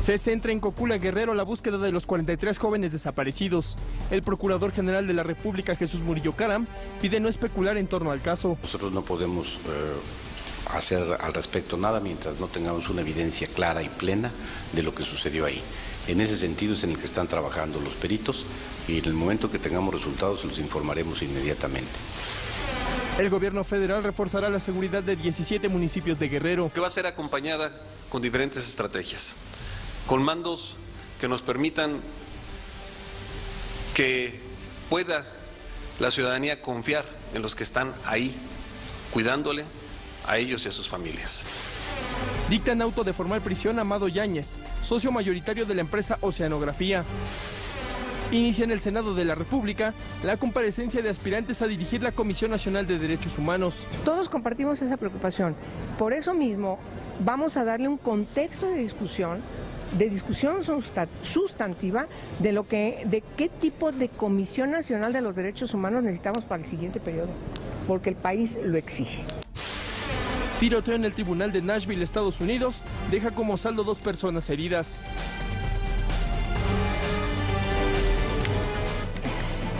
Se centra en Cocula, Guerrero, la búsqueda de los 43 jóvenes desaparecidos. El Procurador General de la República, Jesús Murillo Caram, pide no especular en torno al caso. Nosotros no podemos hacer al respecto nada mientras no tengamos una evidencia clara y plena de lo que sucedió ahí. En ese sentido es en el que están trabajando los peritos y en el momento que tengamos resultados los informaremos inmediatamente. El gobierno federal reforzará la seguridad de 17 municipios de Guerrero. Que va a ser acompañada con diferentes estrategias, con mandos que nos permitan que pueda la ciudadanía confiar en los que están ahí, cuidándole a ellos y a sus familias. Dictan auto de formal prisión a Amado Yáñez, socio mayoritario de la empresa Oceanografía. Inicia en el Senado de la República la comparecencia de aspirantes a dirigir la Comisión Nacional de Derechos Humanos. Todos compartimos esa preocupación. Por eso mismo vamos a darle un contexto de discusión sustantiva de qué tipo de Comisión Nacional de los Derechos Humanos necesitamos para el siguiente periodo, porque el país lo exige. Tiroteo en el tribunal de Nashville, Estados Unidos, deja como saldo 2 personas heridas.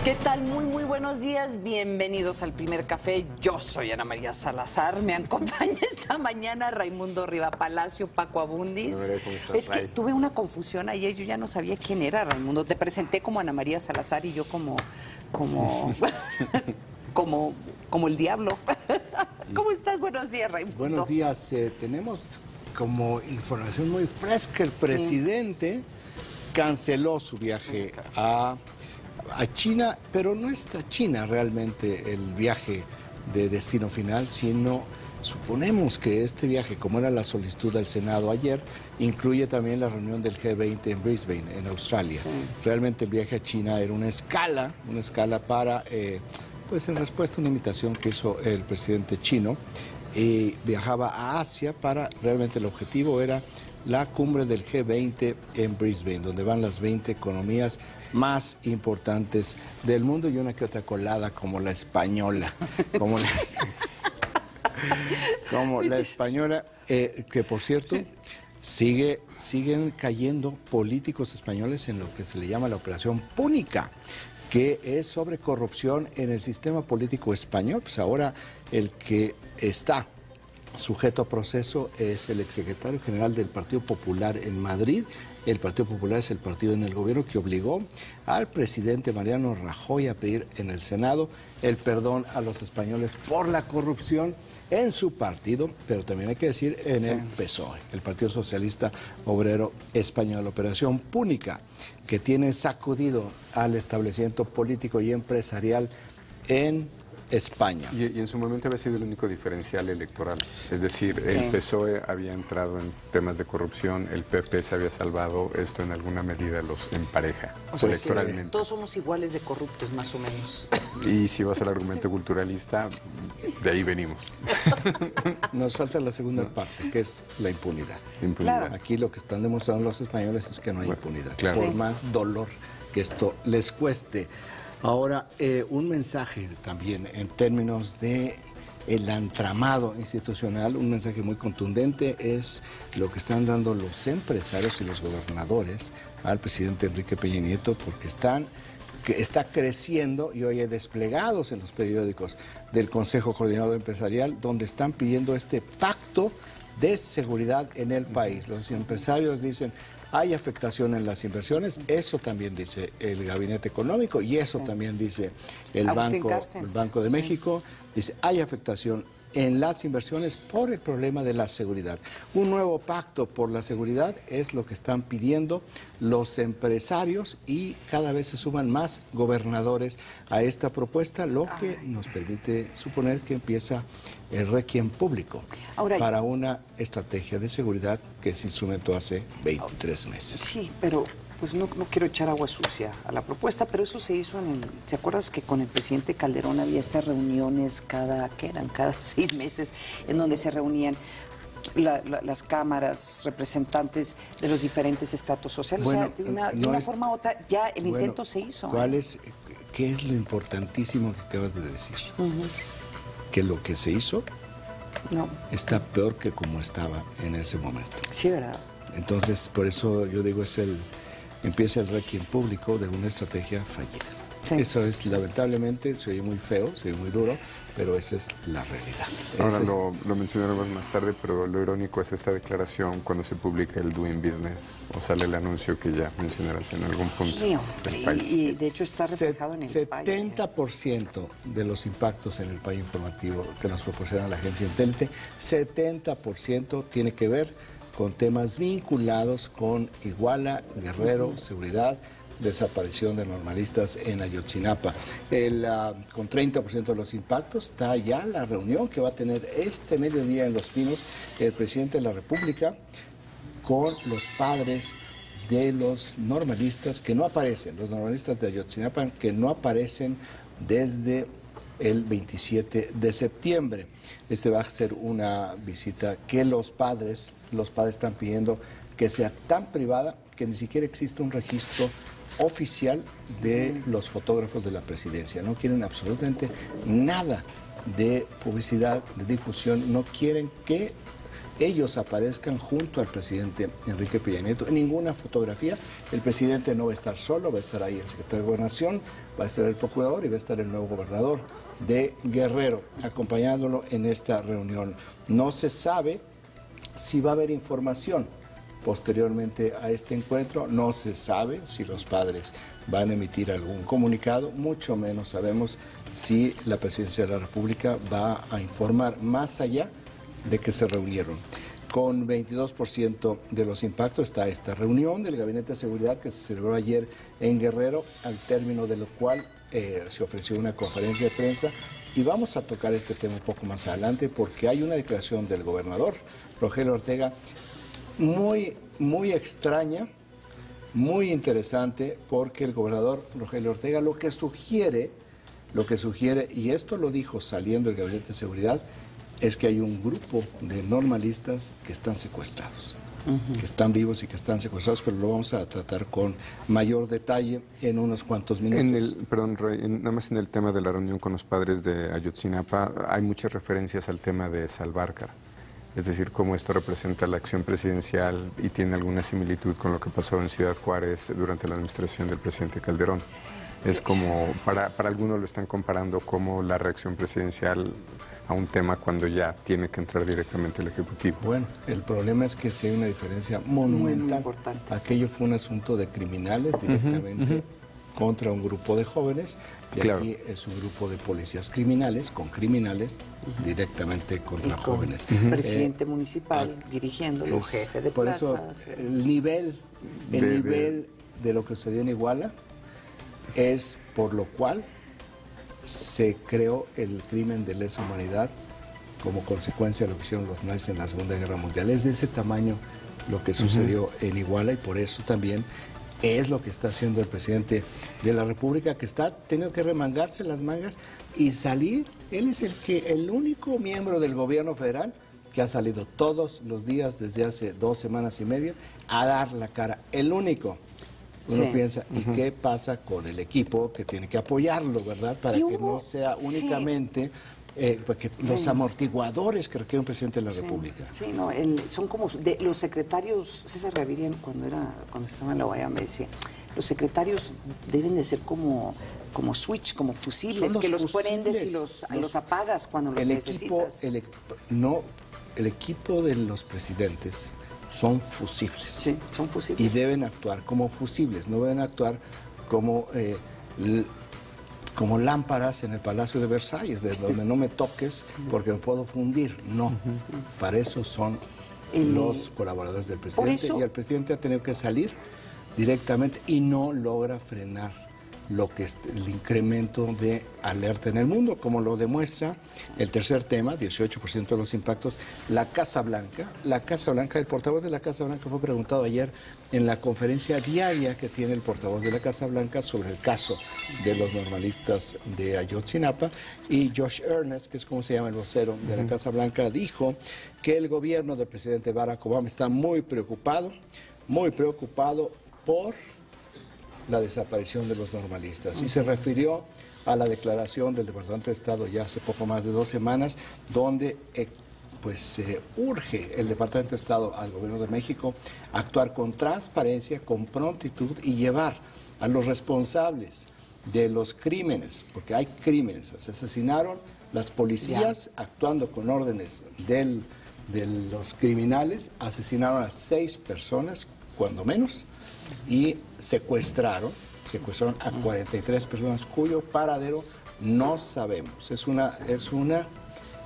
¿Qué tal? Muy buenos días. Bienvenidos al Primer Café. Yo soy Ana María Salazar. Me acompaña esta mañana Raimundo Riva Palacio, Paco Abundis. Es que tuve una confusión ayer. Yo ya no sabía quién era, Raimundo. Te presenté como Ana María Salazar y yo como el diablo. ¿Cómo estás? Buenos días, Raimundo. Buenos días. Tenemos como información muy fresca. El presidente canceló su viaje a China, pero no está China realmente el viaje de destino final, sino suponemos que este viaje, como era la solicitud del Senado ayer, incluye también la reunión del G20 en Brisbane, en Australia. Sí. Realmente el viaje a China era una escala para, pues en respuesta a una invitación que hizo el presidente chino, viajaba a Asia para, realmente el objetivo era la cumbre del G20 en Brisbane, donde van las 20 economías más importantes del mundo y una que otra colada como la española, como la española, que por cierto siguen cayendo políticos españoles en lo que se le llama la Operación Púnica, que es sobre corrupción en el sistema político español. Pues ahora el que está sujeto a proceso es el exsecretario general del Partido Popular en Madrid. El Partido Popular es el partido en el gobierno que obligó al presidente Mariano Rajoy a pedir en el Senado el perdón a los españoles por la corrupción en su partido, pero también hay que decir en el PSOE, el Partido Socialista Obrero Español. Operación Púnica, que tiene sacudido al establecimiento político y empresarial en España. Y en su momento había sido el único diferencial electoral. Es decir, el PSOE había entrado en temas de corrupción, el PP se había salvado, esto en alguna medida los empareja electoralmente. Todos somos iguales de corruptos, más o menos. Y si vas al argumento culturalista, de ahí venimos. Nos falta la segunda parte, que es la impunidad. Claro. Aquí lo que están demostrando los españoles es que no hay impunidad. Claro. Por más dolor que esto les cueste. Ahora, un mensaje también en términos de el entramado institucional, un mensaje muy contundente es lo que están dando los empresarios y los gobernadores al presidente Enrique Peña Nieto, porque está creciendo, y hoy hay desplegados en los periódicos del Consejo Coordinador Empresarial, donde están pidiendo este pacto de seguridad en el país. Los empresarios dicen: hay afectación en las inversiones, eso también dice el Gabinete Económico y eso también dice el Banco de México. Dice: hay afectación en las inversiones por el problema de la seguridad. Un nuevo pacto por la seguridad es lo que están pidiendo los empresarios y cada vez se suman más gobernadores a esta propuesta, lo que nos permite suponer que empieza el requiem público para una estrategia de seguridad que se instrumentó hace 23 meses. Sí, pero pues no quiero echar agua sucia a la propuesta, pero eso se hizo ¿te acuerdas que con el presidente Calderón había estas reuniones cada 6 meses, en donde se reunían las cámaras, representantes de los diferentes estratos sociales? Bueno, o sea, de una forma u otra, ya el intento se hizo. ¿Qué es lo importantísimo que acabas de decir? Que lo que se hizo está peor que como estaba en ese momento. Sí, ¿verdad? Entonces, por eso yo digo, empieza el requiem público de una estrategia fallida. Sí. Eso es, lamentablemente, se oye muy feo, se oye muy duro, pero esa es la realidad. Ahora lo mencionaremos más tarde, pero lo irónico es esta declaración cuando se publica el Doing Business, o sale el anuncio que ya mencionarás en algún punto. Y de hecho está reflejado en el 70% de los impactos en el PAI informativo que nos proporciona la agencia Intelite, 70% tiene que ver con temas vinculados con Iguala, Guerrero, seguridad, desaparición de normalistas en Ayotzinapa. Con 30% de los impactos está ya la reunión que va a tener este mediodía en Los Pinos el presidente de la República con los padres de los normalistas que no aparecen, los normalistas de Ayotzinapa que no aparecen desde el 27 de septiembre. Este va a ser una visita que los padres están pidiendo que sea tan privada que ni siquiera existe un registro oficial de los fotógrafos de la presidencia. No quieren absolutamente nada de publicidad, de difusión, no quieren que ellos aparezcan junto al presidente Enrique Peña Nieto. En ninguna fotografía, el presidente no va a estar solo, va a estar ahí el secretario de Gobernación, va a estar el procurador y va a estar el nuevo gobernador de Guerrero, acompañándolo en esta reunión. No se sabe si va a haber información posteriormente a este encuentro, no se sabe si los padres van a emitir algún comunicado, mucho menos sabemos si la Presidencia de la República va a informar más allá de que se reunieron. Con 22% de los impactos está esta reunión del Gabinete de Seguridad que se celebró ayer en Guerrero, al término de lo cual se ofreció una conferencia de prensa y vamos a tocar este tema un poco más adelante porque hay una declaración del gobernador Rogelio Ortega muy extraña, muy interesante, porque el gobernador Rogelio Ortega lo que sugiere, y esto lo dijo saliendo del Gabinete de Seguridad, es que hay un grupo de normalistas que están secuestrados, que están vivos y que están secuestrados, pero lo vamos a tratar con mayor detalle en unos cuantos minutos. Perdón, Rey, nada más en el tema de la reunión con los padres de Ayotzinapa, hay muchas referencias al tema de Salvarcar. Es decir, cómo esto representa la acción presidencial y tiene alguna similitud con lo que pasó en Ciudad Juárez durante la administración del presidente Calderón. Es como, para algunos lo están comparando como la reacción presidencial a un tema cuando ya tiene que entrar directamente el Ejecutivo. Bueno, el problema es que sí hay una diferencia monumental. Muy importante. Aquello fue un asunto de criminales directamente contra un grupo de jóvenes y aquí es un grupo de policías criminales con criminales directamente contra jóvenes. Presidente municipal dirigiéndolo, jefe de plaza. Por eso el nivel de lo que sucedió en Iguala es por lo cual se creó el crimen de lesa humanidad como consecuencia de lo que hicieron los nazis en la Segunda Guerra Mundial. Es de ese tamaño lo que sucedió en Iguala y por eso también es lo que está haciendo el presidente de la República, que está teniendo que remangarse las mangas y salir. Él es el único miembro del gobierno federal que ha salido todos los días desde hace 2 semanas y media a dar la cara. El único. Uno piensa, ¿y qué pasa con el equipo que tiene que apoyarlo, verdad? Para que no sea únicamente porque los amortiguadores que requiere un presidente de la República. Sí, no, son como los secretarios. César Gaviria, cuando estaba en la OEA, me decía, los secretarios deben de ser como switch, como fusibles, que los prendes y los apagas cuando los necesitas. El equipo de los presidentes son fusibles. Sí, son fusibles. Y deben actuar como fusibles, no deben actuar como lámparas en el Palacio de Versalles, de donde no me toques porque me puedo fundir. No, para eso son los colaboradores del presidente. Y el presidente ha tenido que salir directamente y no logra frenar lo que es el incremento de alerta en el mundo, como lo demuestra el tercer tema, 18% de los impactos, la Casa Blanca. La Casa Blanca, el portavoz de la Casa Blanca fue preguntado ayer en la conferencia diaria que tiene el portavoz de la Casa Blanca sobre el caso de los normalistas de Ayotzinapa, y Josh Earnest, que es como se llama el vocero de la Casa Blanca, dijo que el gobierno del presidente Barack Obama está muy preocupado por la desaparición de los normalistas. Y se refirió a la declaración del Departamento de Estado ya hace poco más de 2 semanas, donde pues urge el Departamento de Estado al Gobierno de México a actuar con transparencia, con prontitud y llevar a los responsables de los crímenes, porque hay crímenes, se asesinaron, las policías actuando con órdenes de los criminales, asesinaron a 6 personas, cuando menos, y secuestraron a 43 personas cuyo paradero no sabemos. Es una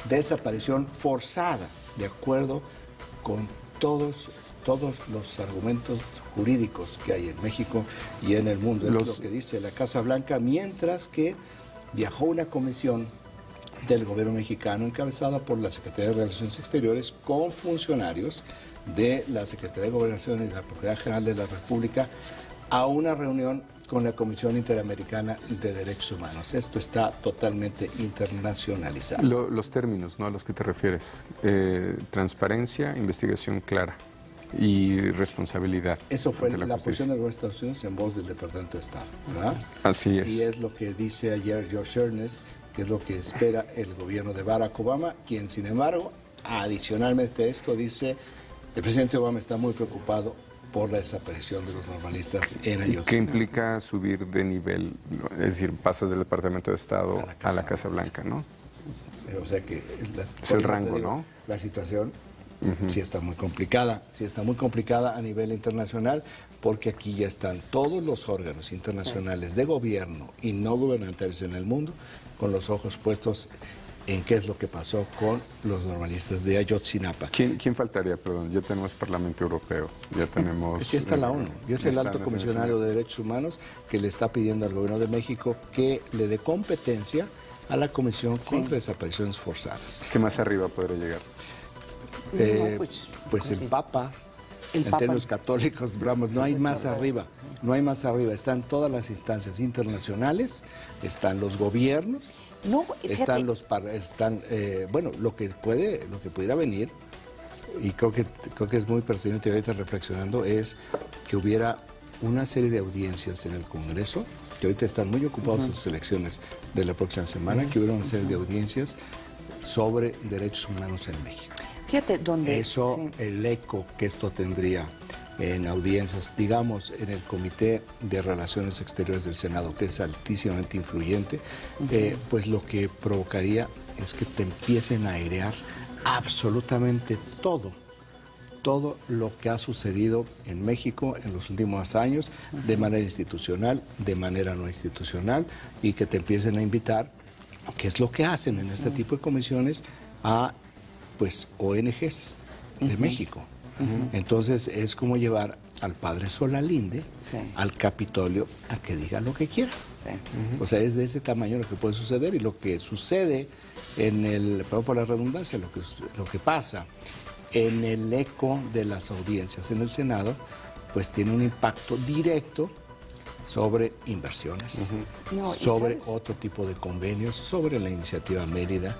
desaparición forzada, de acuerdo con todos los argumentos jurídicos que hay en México y en el mundo. Es lo que dice la Casa Blanca, mientras que viajó una comisión del gobierno mexicano encabezada por la Secretaría de Relaciones Exteriores con funcionarios de la Secretaría de Gobernación y de la Procuraduría General de la República a una reunión con la Comisión Interamericana de Derechos Humanos. Esto está totalmente internacionalizado. Los términos, ¿no?, a los que te refieres. Transparencia, investigación clara y responsabilidad. Eso fue la posición de los Estados Unidos en voz del Departamento de Estado, ¿verdad? Así es. Y es lo que dice ayer Josh Earnest, que es lo que espera el gobierno de Barack Obama, quien, sin embargo, adicionalmente a esto, dice, el presidente Obama está muy preocupado por la desaparición de los normalistas en Ayotzinapa. ¿Qué implica subir de nivel? Es decir, pasas del Departamento de Estado a la Casa Blanca, ¿no? O sea que es el rango, ¿no? La situación sí está muy complicada, a nivel internacional, porque aquí ya están todos los órganos internacionales de gobierno y no gubernamentales en el mundo con los ojos puestos en qué es lo que pasó con los normalistas de Ayotzinapa. ¿Quién faltaría? Perdón, ya tenemos Parlamento Europeo, ya tenemos... Es que está la ONU, y es el alto comisionario de Derechos Humanos que le está pidiendo al gobierno de México que le dé competencia a la Comisión contra Desapariciones Forzadas. ¿Qué más arriba podría llegar? Pues el Papa, en términos católicos, vamos, no hay más arriba, están todas las instancias internacionales, están los gobiernos, lo que pudiera venir, y creo que es muy pertinente ahorita reflexionando, es que hubiera una serie de audiencias en el Congreso, que ahorita están muy ocupados en sus elecciones de la próxima semana, que hubiera una serie de audiencias sobre derechos humanos en México. Fíjate dónde... El eco que esto tendría en audiencias, digamos, en el Comité de Relaciones Exteriores del Senado, que es altísimamente influyente, pues lo que provocaría es que te empiecen a airear absolutamente todo lo que ha sucedido en México en los últimos años, de manera institucional, de manera no institucional, y que te empiecen a invitar, que es lo que hacen en este tipo de comisiones, a pues ONGs de México. Entonces es como llevar al padre Solalinde al Capitolio a que diga lo que quiera. O sea, es de ese tamaño lo que puede suceder, y lo que sucede perdón por la redundancia, lo que pasa en el eco de las audiencias en el Senado, pues tiene un impacto directo sobre inversiones, sobre otro tipo de convenios, sobre la iniciativa Mérida.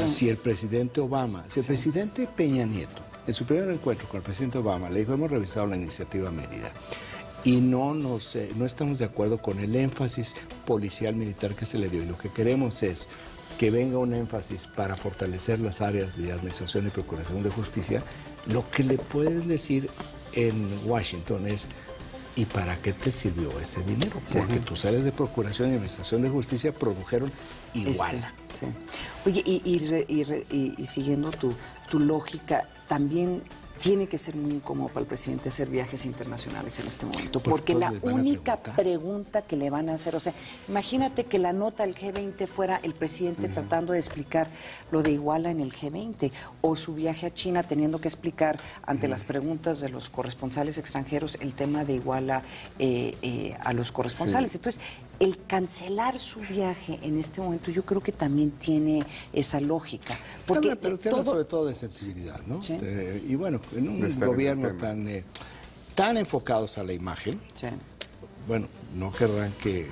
Si el presidente Obama, el presidente Peña Nieto, en su primer encuentro con el presidente Obama, le dijo, hemos revisado la iniciativa Mérida y no estamos de acuerdo con el énfasis policial militar que se le dio, y lo que queremos es que venga un énfasis para fortalecer las áreas de administración y procuración de justicia. Lo que le pueden decir en Washington es, ¿y para qué te sirvió ese dinero? Porque tus áreas de procuración y administración de justicia produjeron igual. Oye, y siguiendo tu lógica, también tiene que ser muy incómodo para el presidente hacer viajes internacionales en este momento, porque la única pregunta que le van a hacer, o sea, imagínate que la nota del G20 fuera el presidente tratando de explicar lo de Iguala en el G20, o su viaje a China teniendo que explicar ante las preguntas de los corresponsales extranjeros el tema de Iguala a los corresponsales. Entonces, el cancelar su viaje en este momento yo creo que también tiene esa lógica. Porque pero tiene sobre todo de sensibilidad, ¿no? Y bueno, en un gobierno tan enfocados a la imagen, bueno, no querrán que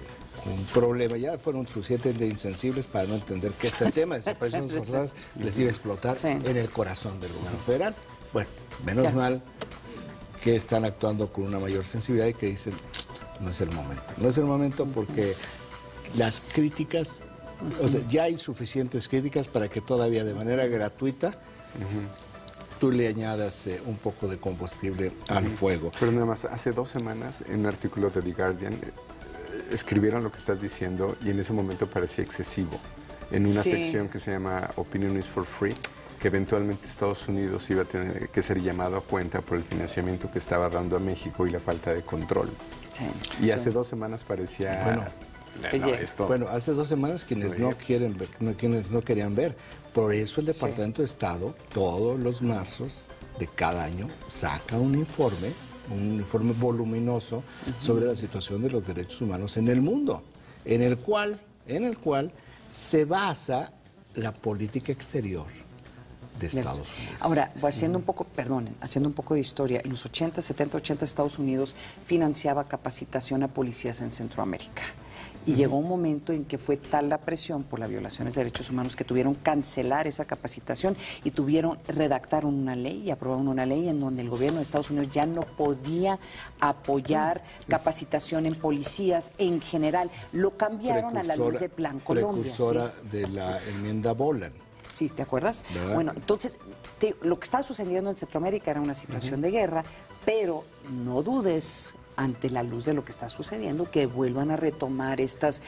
un problema, ya fueron suficientemente insensibles para no entender que este tema de desapariciones forzadas les iba a explotar en el corazón del gobierno federal. Bueno, menos mal que están actuando con una mayor sensibilidad y que dicen, no es el momento. No es el momento porque las críticas, o sea, ya hay suficientes críticas para que todavía de manera gratuita tú le añadas un poco de combustible al fuego. Pero nada más, hace 2 semanas, en un artículo de The Guardian, escribieron lo que estás diciendo y en ese momento parecía excesivo. En una sección que se llama Opinion is for Free, que eventualmente Estados Unidos iba a tener que ser llamado a cuenta por el financiamiento que estaba dando a México y la falta de control. Y hace 2 semanas parecía... Bueno, hace 2 semanas quienes no quieren ver, quienes no querían ver. Por eso el Departamento de Estado, todos los marzos de cada año, saca un informe voluminoso sobre la situación de los derechos humanos en el mundo, en el cual se basa la política exterior de Estados Unidos. Ahora, haciendo un poco de historia, en los 80, 70, 80 Estados Unidos financiaba capacitación a policías en Centroamérica. Y llegó un momento en que fue tal la presión por las violaciones de derechos humanos que tuvieron que cancelar esa capacitación y redactaron una ley y aprobaron una ley en donde el gobierno de Estados Unidos ya no podía apoyar capacitación en policías en general. Lo cambiaron a la luz de Plan Colombia. Precursora de la enmienda Boland. Sí, ¿te acuerdas? ¿Verdad? Bueno, entonces, lo que estaba sucediendo en Centroamérica era una situación de guerra, pero no dudes, ante la luz de lo que está sucediendo, que vuelvan a retomar estas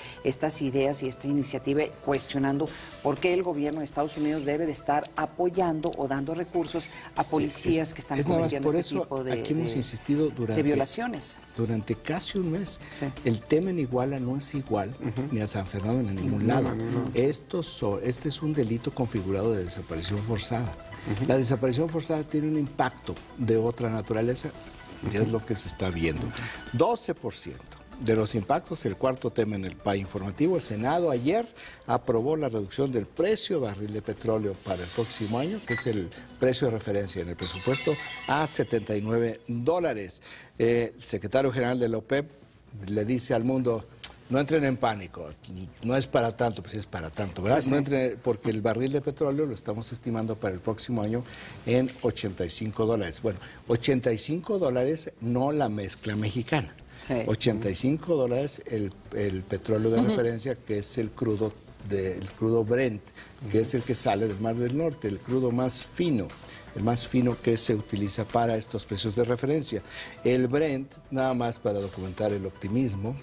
ideas y esta iniciativa, cuestionando por qué el gobierno de Estados Unidos debe de estar apoyando o dando recursos a policías que están cometiendo este tipo aquí hemos insisto de violaciones. Durante casi un mes. El tema en Iguala no es igual ni a San Fernando ni a ningún lado. Este es un delito configurado de desaparición forzada. La desaparición forzada tiene un impacto de otra naturaleza. Ya es lo que se está viendo. 12% de los impactos, el cuarto tema en el PAI informativo. El Senado ayer aprobó la reducción del precio de barril de petróleo para el próximo año, que es el precio de referencia en el presupuesto, a $79. El secretario general de la OPEP le dice al mundo: no entren en pánico, no es para tanto, pues es para tanto, ¿verdad? No entren, porque el barril de petróleo lo estamos estimando para el próximo año en $85. Bueno, $85 no la mezcla mexicana. $85 el petróleo de referencia, que es el crudo Brent, que es el que sale del Mar del Norte, el crudo más fino. El más fino que se utiliza para estos precios de referencia. El Brent, nada más para documentar el optimismo,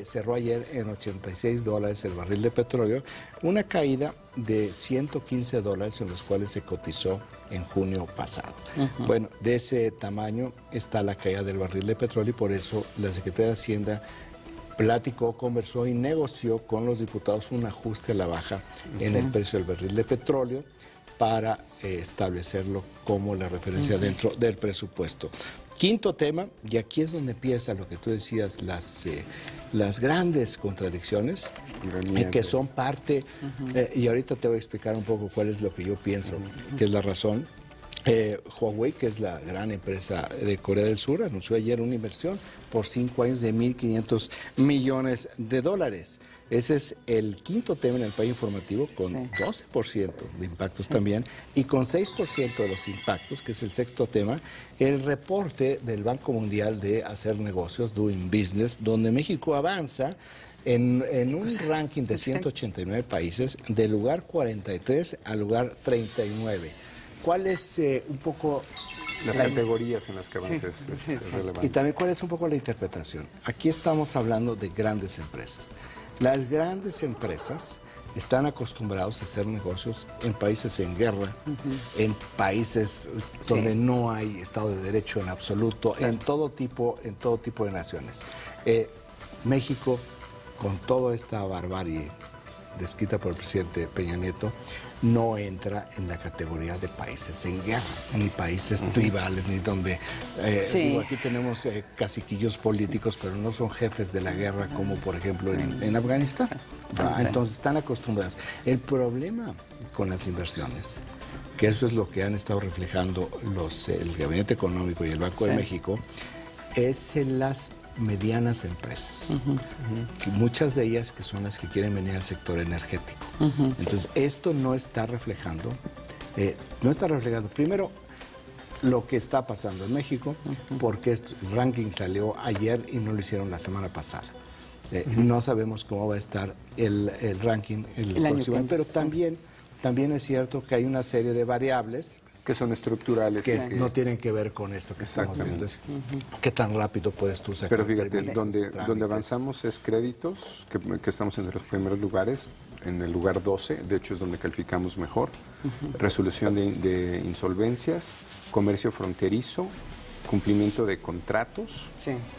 cerró ayer en $86 el barril de petróleo, una caída de $115 en los cuales se cotizó en junio pasado. Bueno, de ese tamaño está la caída del barril de petróleo y por eso la Secretaría de Hacienda conversó y negoció con los diputados un ajuste a la baja en el precio del barril de petróleo, para establecerlo como la referencia dentro del presupuesto. Quinto tema, y aquí es donde empieza lo que tú decías, las grandes contradicciones, que son parte, y ahorita te voy a explicar un poco cuál es lo que yo pienso, que es la razón. Huawei, que es la gran empresa de Corea del Sur, anunció ayer una inversión por 5 años de $1.500 millones. Ese es el quinto tema en el país informativo, con 12% de impactos también, y con 6% de los impactos, que es el sexto tema, el reporte del Banco Mundial de Hacer Negocios, Doing Business, donde México avanza en un ranking de 189 países, del lugar 43 al lugar 39. ¿Cuál es un poco las categorías en las que avances es relevante? Y también cuál es un poco la interpretación. Aquí estamos hablando de grandes empresas. Las grandes empresas están acostumbrados a hacer negocios en países en guerra, en países donde no hay Estado de Derecho en absoluto, en todo tipo de naciones. México, con toda esta barbarie descrita por el presidente Peña Nieto, no entra en la categoría de países en guerra, ni países tribales, ni donde digo, aquí tenemos caciquillos políticos, pero no son jefes de la guerra, como por ejemplo en Afganistán. Entonces están acostumbrados. El problema con las inversiones, que eso es lo que han estado reflejando el Gabinete Económico y el Banco de México, es en las medianas empresas, que muchas de ellas que son las que quieren venir al sector energético. Entonces, esto no está reflejando, primero, lo que está pasando en México, porque el ranking salió ayer y no lo hicieron la semana pasada. No sabemos cómo va a estar el ranking el próximo año, pero también también es cierto que hay una serie de variables que son estructurales. Que no tienen que ver con esto que estamos viendo. ¿Qué tan rápido puedes tú sacar? Pero fíjate, donde avanzamos es créditos, que estamos entre los primeros lugares, en el lugar 12, de hecho es donde calificamos mejor, resolución de insolvencias, comercio fronterizo, cumplimiento de contratos,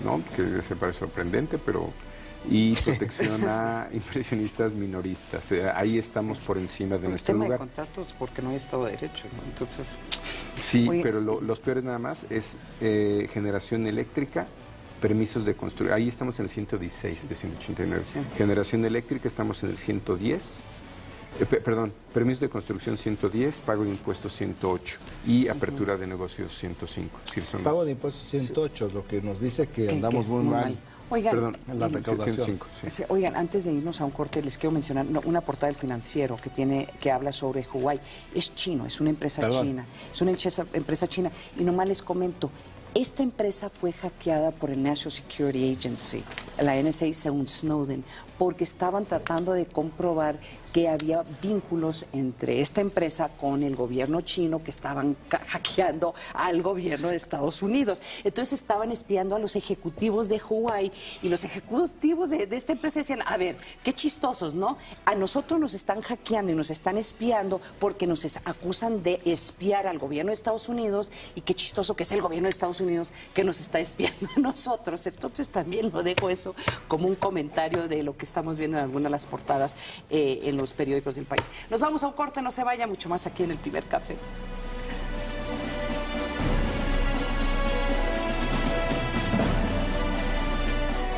¿no? Que se parece sorprendente, pero... y protección a inversionistas minoristas. Ahí estamos por encima de nuestro lugar. El tema de contratos porque no hay Estado de Derecho, ¿no? Entonces... Sí, pero los peores nada más es generación eléctrica, permisos de construcción. Ahí estamos en el 116 de 189. Sí. Generación eléctrica estamos en el 110. Perdón, permisos de construcción 110, pago de impuestos 108 y apertura de negocios 105. Sí, pago de impuestos 108, lo que nos dice que andamos muy mal. Oigan, perdón, la recaudación. 105, sí. Oigan, antes de irnos a un corte, les quiero mencionar una portada del Financiero que habla sobre Huawei. Es chino, es una empresa china. Es una empresa china. Y nomás les comento, esta empresa fue hackeada por el National Security Agency, la NSA, según Snowden, porque estaban tratando de comprobar que había vínculos entre esta empresa con el gobierno chino, que estaban hackeando al gobierno de Estados Unidos. Entonces estaban espiando a los ejecutivos de Huawei, y los ejecutivos de esta empresa decían, a ver, qué chistosos, ¿no? A nosotros nos están hackeando y nos están espiando porque nos acusan de espiar al gobierno de Estados Unidos, y qué chistoso que es el gobierno de Estados Unidos que nos está espiando a nosotros. Entonces también lo dejo eso como un comentario de lo que estamos viendo en algunas de las portadas en los periódicos del país. Nos vamos a un corte, no se vaya, mucho más aquí en El Primer Café.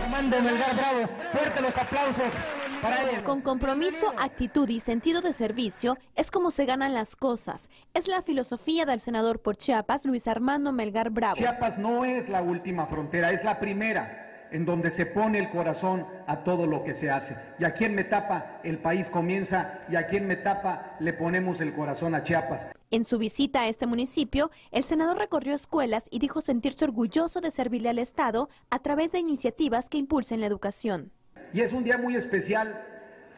Armando Melgar Bravo, fuerte los aplausos para él. Con compromiso, actitud y sentido de servicio es como se ganan las cosas. Es la filosofía del senador por Chiapas, Luis Armando Melgar Bravo. Chiapas no es la última frontera, es la primera, en donde se pone el corazón a todo lo que se hace. Y aquí en Metapa el país comienza, y aquí en Metapa le ponemos el corazón a Chiapas. En su visita a este municipio, el senador recorrió escuelas y dijo sentirse orgulloso de servirle al Estado a través de iniciativas que impulsen la educación. Y es un día muy especial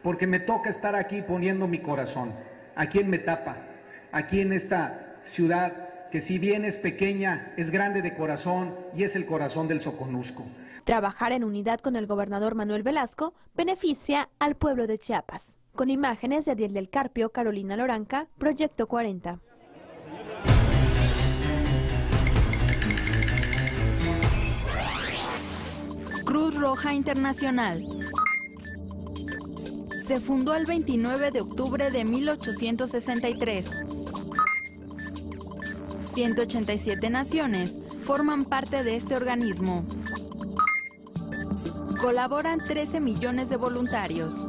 porque me toca estar aquí poniendo mi corazón, aquí en Metapa, aquí en esta ciudad que, si bien es pequeña, es grande de corazón y es el corazón del Soconusco. Trabajar en unidad con el gobernador Manuel Velasco beneficia al pueblo de Chiapas. Con imágenes de Adiel del Carpio, Carolina Loranca, Proyecto 40. Cruz Roja Internacional. Se fundó el 29 de octubre de 1863. 187 naciones forman parte de este organismo. Colaboran 13 millones de voluntarios.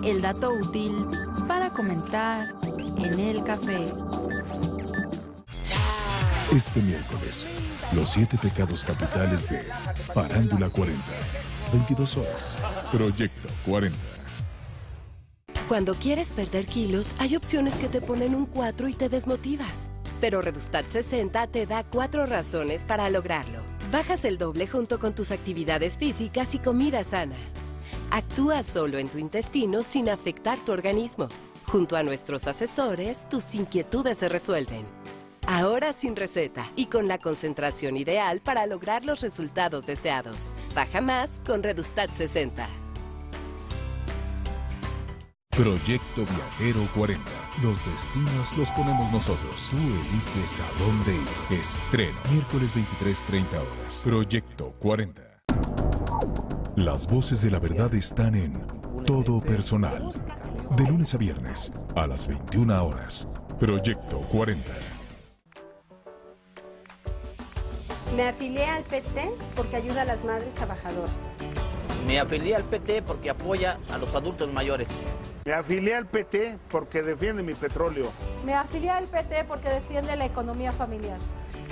El dato útil para comentar en el café. Este miércoles, los 7 pecados capitales de Farándula 40. 22 horas. Proyecto 40. Cuando quieres perder kilos, hay opciones que te ponen un 4 y te desmotivas. Pero Redustat 60 te da 4 razones para lograrlo. Bajas el doble junto con tus actividades físicas y comida sana. Actúa solo en tu intestino sin afectar tu organismo. Junto a nuestros asesores, tus inquietudes se resuelven. Ahora sin receta y con la concentración ideal para lograr los resultados deseados. Baja más con Redustat 60. Proyecto Viajero 40. Los destinos los ponemos nosotros. Tú eliges a dónde ir. Estreno. Miércoles 23:30 horas. Proyecto 40. Las voces de la verdad están en Todo Personal. De lunes a viernes a las 21 horas. Proyecto 40. Me afilié al PT porque ayuda a las madres trabajadoras. Me afilié al PT porque apoya a los adultos mayores. Me afilié al PT porque defiende mi petróleo. Me afilié al PT porque defiende la economía familiar.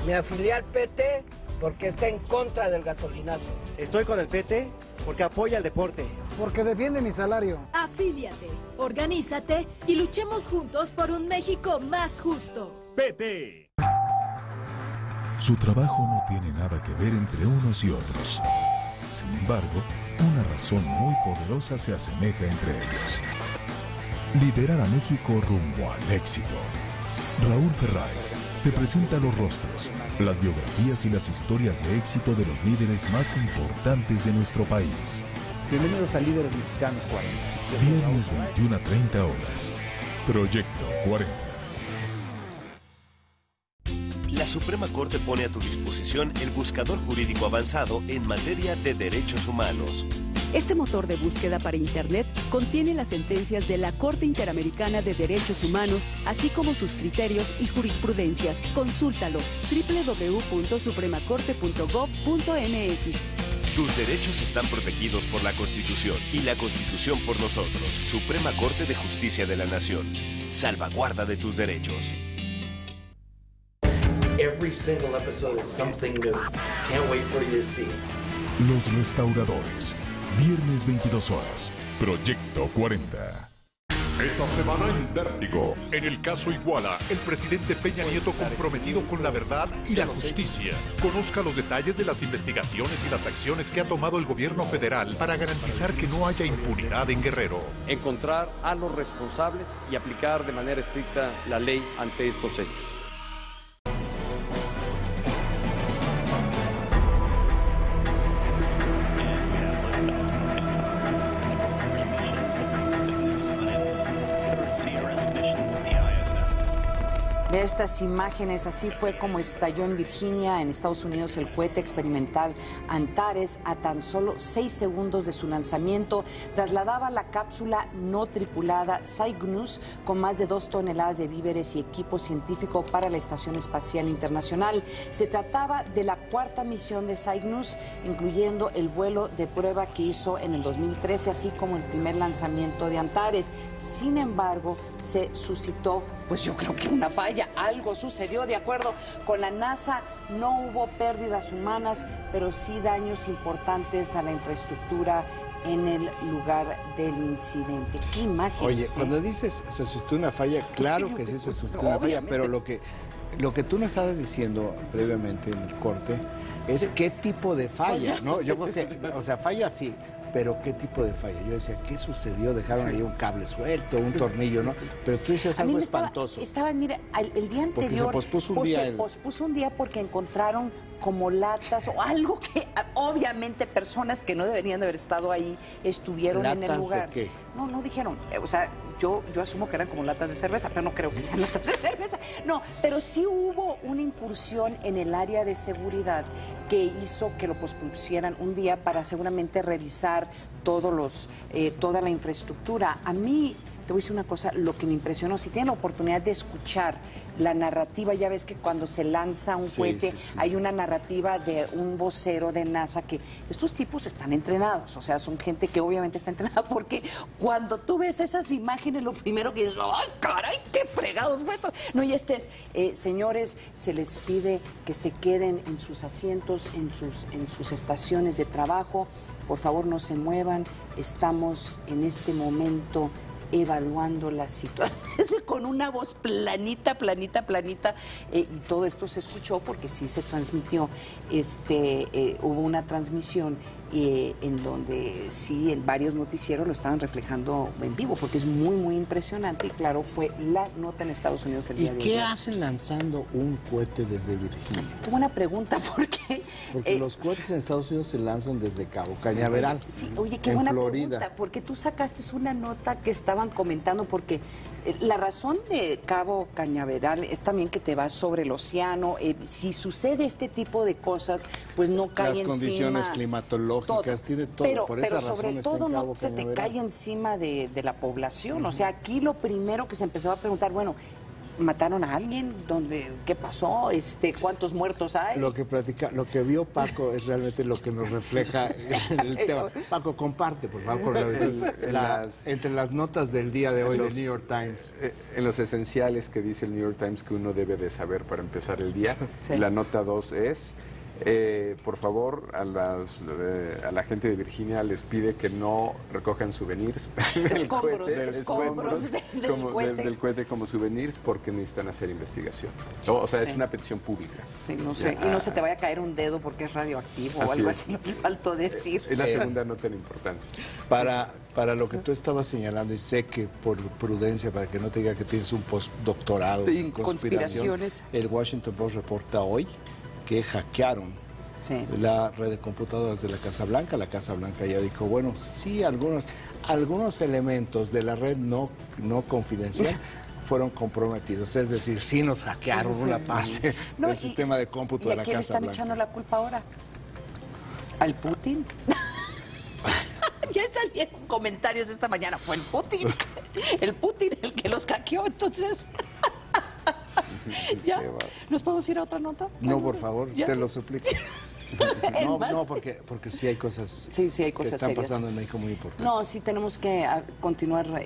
Me afilié al PT porque está en contra del gasolinazo. Estoy con el PT porque apoya el deporte. Porque defiende mi salario. Afíliate, organízate y luchemos juntos por un México más justo. PT. Su trabajo no tiene nada que ver entre unos y otros. Sin embargo, una razón muy poderosa se asemeja entre ellos. Liderar a México rumbo al éxito. Raúl Ferráez te presenta los rostros, las biografías y las historias de éxito de los líderes más importantes de nuestro país. Bienvenidos a Líderes Mexicanos 40. Viernes 21 a 30 horas. Proyecto 40. La Suprema Corte pone a tu disposición el buscador jurídico avanzado en materia de derechos humanos. Este motor de búsqueda para Internet contiene las sentencias de la Corte Interamericana de Derechos Humanos, así como sus criterios y jurisprudencias. Consúltalo www.supremacorte.gov.mx. Tus derechos están protegidos por la Constitución y la Constitución por nosotros. Suprema Corte de Justicia de la Nación. Salvaguarda de tus derechos. Every single episode is something new. Can't wait for you to see. Los Restauradores. Viernes 22 horas. Proyecto 40. Esta semana en Vértigo. En el caso Iguala, el presidente Peña Nieto comprometido con la verdad y la justicia. Conozca los detalles de las investigaciones y las acciones que ha tomado el gobierno federal para garantizar que no haya impunidad en Guerrero. Encontrar a los responsables y aplicar de manera estricta la ley ante estos hechos. Estas imágenes, así fue como estalló en Virginia, en Estados Unidos, el cohete experimental Antares. A tan solo 6 segundos de su lanzamiento, trasladaba la cápsula no tripulada Cygnus con más de 2 toneladas de víveres y equipo científico para la Estación Espacial Internacional. Se trataba de la 4ª misión de Cygnus, incluyendo el vuelo de prueba que hizo en el 2013, así como el primer lanzamiento de Antares. Sin embargo, se suscitó, pues yo creo que una falla, algo sucedió. De acuerdo con la NASA, no hubo pérdidas humanas, pero sí daños importantes a la infraestructura en el lugar del incidente. ¿Qué imagen? Oye, cuando dices se suscitó una falla, claro que sí se suscitó una falla, pero lo que tú no estabas diciendo previamente en el corte es sí, qué tipo de falla, ¿no? Yo creo que, o sea, falla sí, pero ¿qué tipo de falla? Yo decía, ¿qué sucedió? Dejaron ahí un cable suelto, un tornillo, ¿no? Pero tú decías algo espantoso. Mira, el día anterior... Porque se pospuso un día porque encontraron como latas o algo que obviamente personas que no deberían de haber estado ahí estuvieron en el lugar. ¿De qué? No dijeron, o sea, yo asumo que eran como latas de cerveza, pero no creo que sean latas de cerveza. No, pero sí hubo una incursión en el área de seguridad que hizo que lo pospusieran un día para seguramente revisar toda la infraestructura. A mí, te voy a decir una cosa, lo que me impresionó, si tienen la oportunidad de escuchar la narrativa, ya ves que cuando se lanza un cohete, hay una narrativa de un vocero de NASA, que estos tipos están entrenados, o sea, son gente que obviamente está entrenada, porque cuando tú ves esas imágenes, lo primero que dices, ¡ay, caray, qué fregados fue esto! No, y señores, se les pide que se queden en sus asientos, en sus estaciones de trabajo, por favor no se muevan, estamos en este momento evaluando la situación con una voz planita, y todo esto se escuchó porque sí se transmitió, hubo una transmisión en donde sí, en varios noticieros lo estaban reflejando en vivo, porque es muy, muy impresionante, y claro, fue la nota en Estados Unidos el día de hoy. ¿Y qué hacen lanzando un cohete desde Virginia? Qué buena pregunta, porque los cohetes en Estados Unidos se lanzan desde Cabo Cañaveral. Sí, oye, qué buena pregunta, porque tú sacaste una nota que estaban comentando, porque la razón de Cabo Cañaveral es también que te vas sobre el océano, si sucede este tipo de cosas, pues no cae encima. Las condiciones climatológicas, tiene todo. Pero sobre todo no se te cae encima de la población. O sea, aquí lo primero que se empezó a preguntar, bueno, ¿mataron a alguien? ¿Qué pasó? ¿Cuántos muertos hay? Lo que vio Paco es realmente lo que nos refleja el tema. Paco, comparte, por favor, entre las notas del día de hoy del New York Times. En los esenciales que dice el New York Times que uno debe de saber para empezar el día, la nota 2 es Por favor, a la gente de Virginia les pide que no recojan souvenirs escombros del cohete como souvenirs porque necesitan hacer investigación. O sea, es una petición pública. Sí, no sé. Y no se te vaya a caer un dedo porque es radioactivo o algo así, nos faltó decir. Es la segunda nota de importancia. Para lo que tú estabas señalando, y sé que por prudencia, para que no te diga que tienes un postdoctorado en conspiraciones, el Washington Post reporta hoy que hackearon la red de computadoras de la Casa Blanca. La Casa Blanca ya dijo, bueno, sí, algunos elementos de la red no confidencial fueron comprometidos. Es decir, sí nos hackearon una parte del sistema de cómputo de la Casa Blanca. ¿Y a quién le están echando la culpa ahora? ¿Al Putin? Ya salieron comentarios esta mañana. Fue el Putin. El Putin el que los hackeó, entonces... ¿Ya? ¿Nos podemos ir a otra nota? No, por favor, ¿ya? Te lo suplico. No, porque sí hay cosas, hay cosas que están pasando en México muy importantes. No, sí tenemos que continuar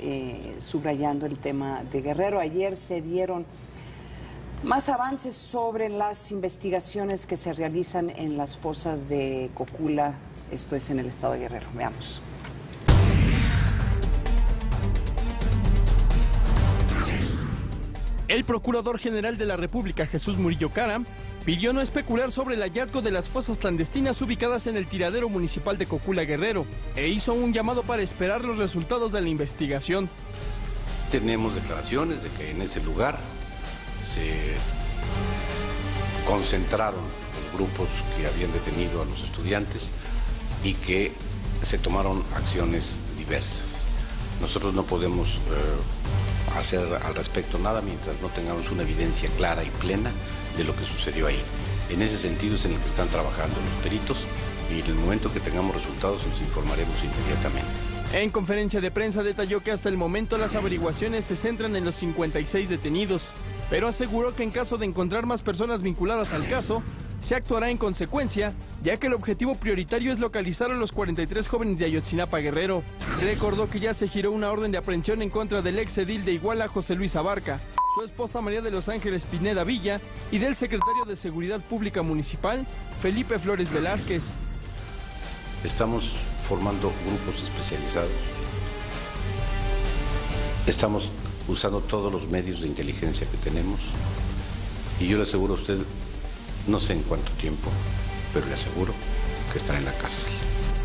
subrayando el tema de Guerrero. Ayer se dieron más avances sobre las investigaciones que se realizan en las fosas de Cocula, esto es en el estado de Guerrero. Veamos. El Procurador General de la República, Jesús Murillo Caram, pidió no especular sobre el hallazgo de las fosas clandestinas ubicadas en el tiradero municipal de Cocula, Guerrero, e hizo un llamado para esperar los resultados de la investigación. Tenemos declaraciones de que en ese lugar se concentraron los grupos que habían detenido a los estudiantes y que se tomaron acciones diversas. Nosotros no podemos hacer al respecto nada mientras no tengamos una evidencia clara y plena de lo que sucedió ahí. En ese sentido es en el que están trabajando los peritos y en el momento que tengamos resultados los informaremos inmediatamente. En conferencia de prensa detalló que hasta el momento las averiguaciones se centran en los 56 detenidos, pero aseguró que en caso de encontrar más personas vinculadas al caso, se actuará en consecuencia, ya que el objetivo prioritario es localizar a los 43 jóvenes de Ayotzinapa, Guerrero. Recordó que ya se giró una orden de aprehensión en contra del ex edil de Iguala, José Luis Abarca, su esposa María de los Ángeles Pineda Villa y del secretario de Seguridad Pública Municipal, Felipe Flores Velázquez. Estamos formando grupos especializados. Estamos usando todos los medios de inteligencia que tenemos y yo le aseguro a usted, no sé en cuánto tiempo, pero le aseguro que estará en la cárcel.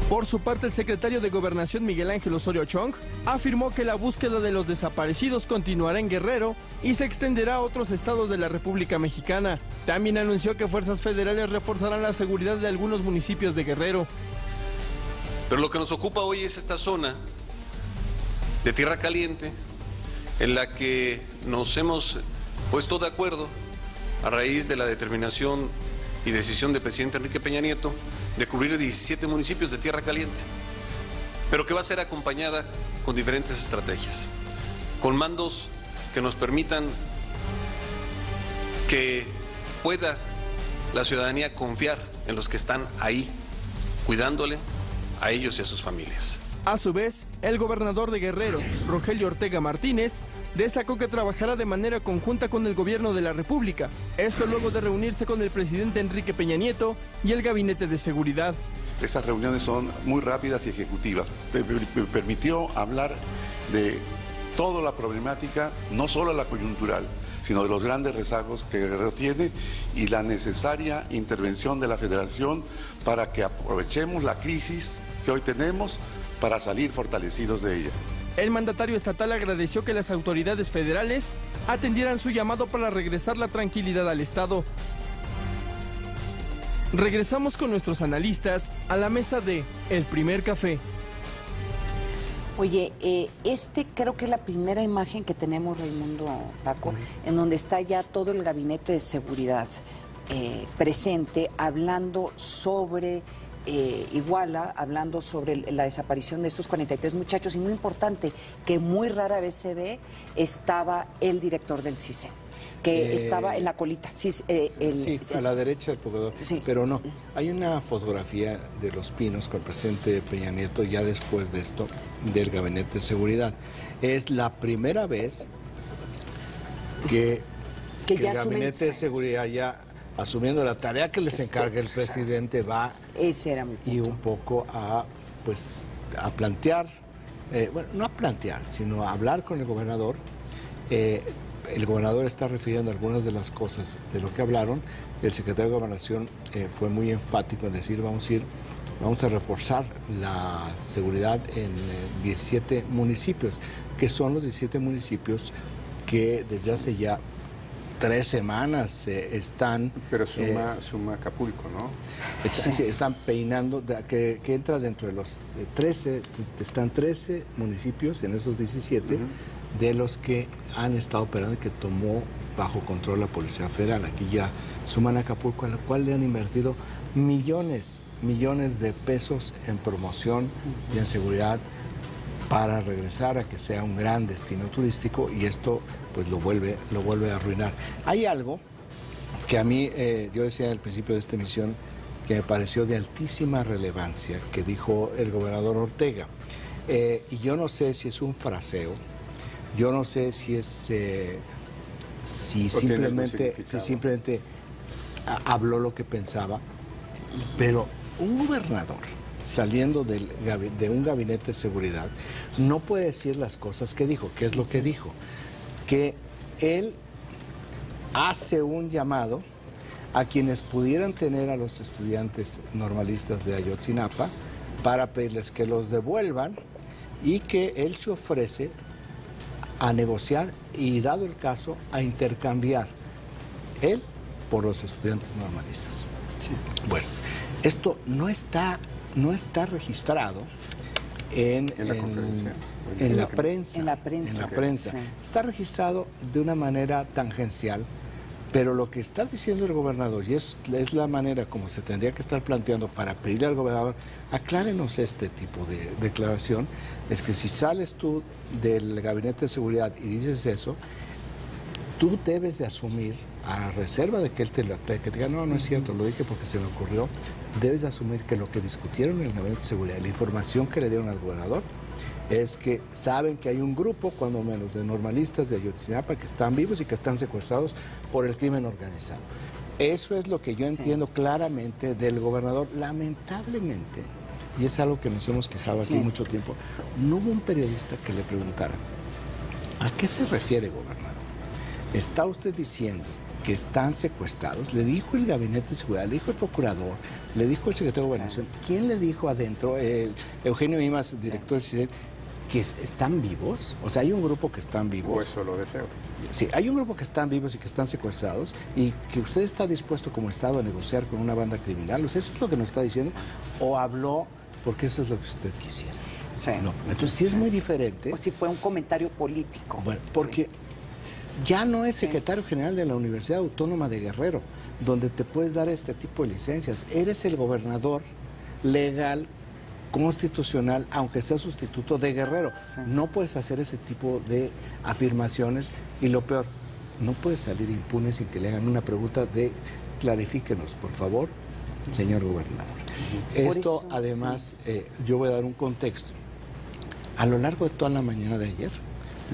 Por su parte, el secretario de Gobernación, Miguel Ángel Osorio Chong, afirmó que la búsqueda de los desaparecidos continuará en Guerrero y se extenderá a otros estados de la República Mexicana. También anunció que fuerzas federales reforzarán la seguridad de algunos municipios de Guerrero. Pero lo que nos ocupa hoy es esta zona de Tierra Caliente, en la que nos hemos puesto de acuerdo a raíz de la determinación y decisión del presidente Enrique Peña Nieto de cubrir 17 municipios de Tierra Caliente, pero que va a ser acompañada con diferentes estrategias, con mandos que nos permitan que pueda la ciudadanía confiar en los que están ahí, cuidándole a ellos y a sus familias. A su vez, el gobernador de Guerrero, Rogelio Ortega Martínez, destacó que trabajará de manera conjunta con el gobierno de la República, esto luego de reunirse con el presidente Enrique Peña Nieto y el Gabinete de Seguridad. Estas reuniones son muy rápidas y ejecutivas. Me permitió hablar de toda la problemática, no solo la coyuntural, sino de los grandes rezagos que Guerrero tiene y la necesaria intervención de la Federación para que aprovechemos la crisis que hoy tenemos para salir fortalecidos de ella. El mandatario estatal agradeció que las autoridades federales atendieran su llamado para regresar la tranquilidad al Estado. Regresamos con nuestros analistas a la mesa de El Primer Café. Oye, creo que es la primera imagen que tenemos, Raimundo Paco, en donde está ya todo el gabinete de seguridad presente, hablando sobre Iguala, hablando sobre la desaparición de estos 43 muchachos, y muy importante, que muy rara vez se ve, estaba el director del CISEN, que estaba en la colita. Sí, a la derecha del procurador, pero no. Hay una fotografía de Los Pinos con el presidente Peña Nieto ya después de esto, del Gabinete de Seguridad. Es la primera vez que el Gabinete de Seguridad ya asumiendo la tarea que les encarga el presidente, va ese era mi punto. Y un poco a plantear, bueno, no a plantear, sino a hablar con el gobernador. El gobernador está refiriendo algunas de las cosas de lo que hablaron. El secretario de Gobernación fue muy enfático en decir vamos a reforzar la seguridad en 17 municipios, que son los 17 municipios que desde hace ya 3 semanas están... Pero suma Acapulco, ¿no? Están peinando, que entra dentro de los 13, están 13 municipios en esos 17, de los que han estado operando y que tomó bajo control la Policía Federal. Aquí ya suman Acapulco, a la cual le han invertido millones de pesos en promoción y en seguridad para regresar a que sea un gran destino turístico, y esto pues lo vuelve a arruinar. Hay algo que a mí, yo decía al principio de esta emisión, que me pareció de altísima relevancia, que dijo el gobernador Ortega, y yo no sé si es un fraseo, yo no sé si es si simplemente habló lo que pensaba, pero un gobernador saliendo de un gabinete de seguridad no puede decir las cosas que dijo. ¿Qué es lo que dijo? Que él hace un llamado a quienes pudieran tener a los estudiantes normalistas de Ayotzinapa para pedirles que los devuelvan, y que él se ofrece a negociar y, dado el caso, a intercambiar él por los estudiantes normalistas. Sí. Bueno, esto no está registrado en la prensa. Sí. Está registrado de una manera tangencial, pero lo que está diciendo el gobernador, y es la manera como se tendría que estar planteando para pedirle al gobernador, aclárenos este tipo de declaración, es que si sales tú del gabinete de seguridad y dices eso, tú debes de asumir, a reserva de que él te diga, no es cierto, lo dije porque se me ocurrió, debes de asumir que lo que discutieron en el gabinete de seguridad, la información que le dieron al gobernador, es que saben que hay un grupo, cuando menos, de normalistas de Ayotzinapa que están vivos y que están secuestrados por el crimen organizado. Eso es lo que yo entiendo claramente del gobernador. Lamentablemente, y es algo que nos hemos quejado aquí mucho tiempo, no hubo un periodista que le preguntara, ¿a qué se refiere, gobernador? ¿Está usted diciendo que están secuestrados? Le dijo el gabinete de seguridad, le dijo el procurador, le dijo el secretario de Gobernación. ¿Quién le dijo adentro? Eugenio Imas, director del CIDEN, que están vivos. O sea, hay un grupo que están vivos. O eso lo deseo. Sí, hay un grupo que están vivos y que están secuestrados, y que usted está dispuesto como Estado a negociar con una banda criminal. O sea, eso es lo que nos está diciendo. O habló porque eso es lo que usted quisiera. Sí. No, entonces sí es muy diferente. O si fue un comentario político. Bueno, porque ya no es secretario general de la Universidad Autónoma de Guerrero, donde te puedes dar este tipo de licencias. Eres el gobernador legal, constitucional, aunque sea sustituto de Guerrero. Sí. No puedes hacer ese tipo de afirmaciones, y lo peor, no puedes salir impune sin que le hagan una pregunta de clarifíquenos, por favor, señor gobernador. Esto, eso, además, yo voy a dar un contexto. A lo largo de toda la mañana de ayer,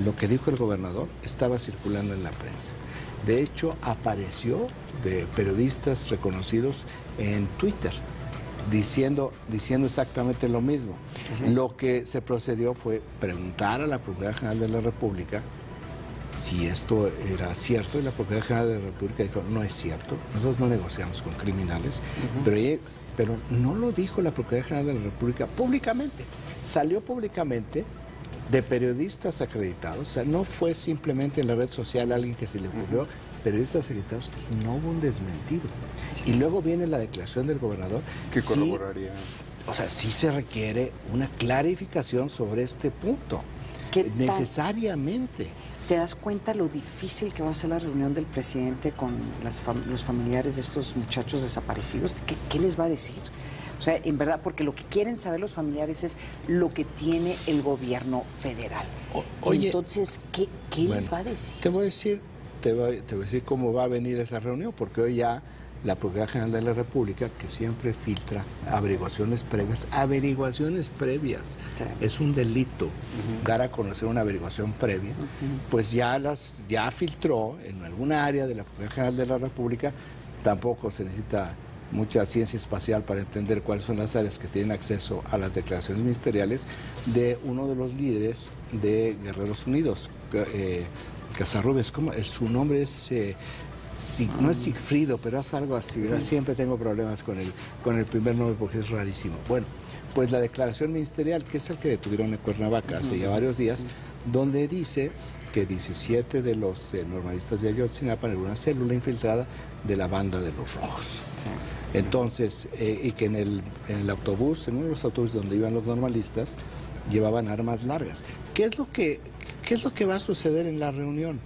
lo que dijo el gobernador estaba circulando en la prensa. De hecho, apareció de periodistas reconocidos en Twitter diciendo exactamente lo mismo. Sí. Lo que se procedió fue preguntar a la Procuraduría General de la República si esto era cierto, y la Procuraduría General de la República dijo, no es cierto, nosotros no negociamos con criminales, pero no lo dijo la Procuraduría General de la República públicamente. Salió públicamente de periodistas acreditados, o sea, no fue simplemente en la red social alguien que se le ocurrió, periodistas acreditados, y no hubo un desmentido. Sí. Y luego viene la declaración del gobernador. Que corroboraría. O sea, sí se requiere una clarificación sobre este punto. Necesariamente. ¿Te das cuenta lo difícil que va a ser la reunión del presidente con los familiares de estos muchachos desaparecidos? ¿Qué les va a decir? O sea, en verdad, porque lo que quieren saber los familiares es lo que tiene el gobierno federal. Oye, entonces, ¿qué les va a decir? Te voy a decir cómo va a venir esa reunión, porque hoy ya la Procuraduría General de la República, que siempre filtra averiguaciones previas, sí, es un delito dar a conocer una averiguación previa, pues ya filtró en alguna área de la Procuraduría General de la República tampoco se necesita mucha ciencia espacial para entender cuáles son las áreas que tienen acceso a las declaraciones ministeriales de uno de los líderes de Guerreros Unidos, Casarrubias. Su nombre es... no es Sigfrido, pero es algo así. Sí. Siempre tengo problemas con el primer nombre porque es rarísimo. Bueno, pues la declaración ministerial, que es el que detuvieron en Cuernavaca hace ya varios días, donde dice que 17 de los normalistas de Ayotzinapa en una célula infiltrada de la banda de los Rojos. Sí. Entonces, y que en el autobús, en uno de los autobuses donde iban los normalistas, llevaban armas largas. ¿Qué es lo que va a suceder en la reunión?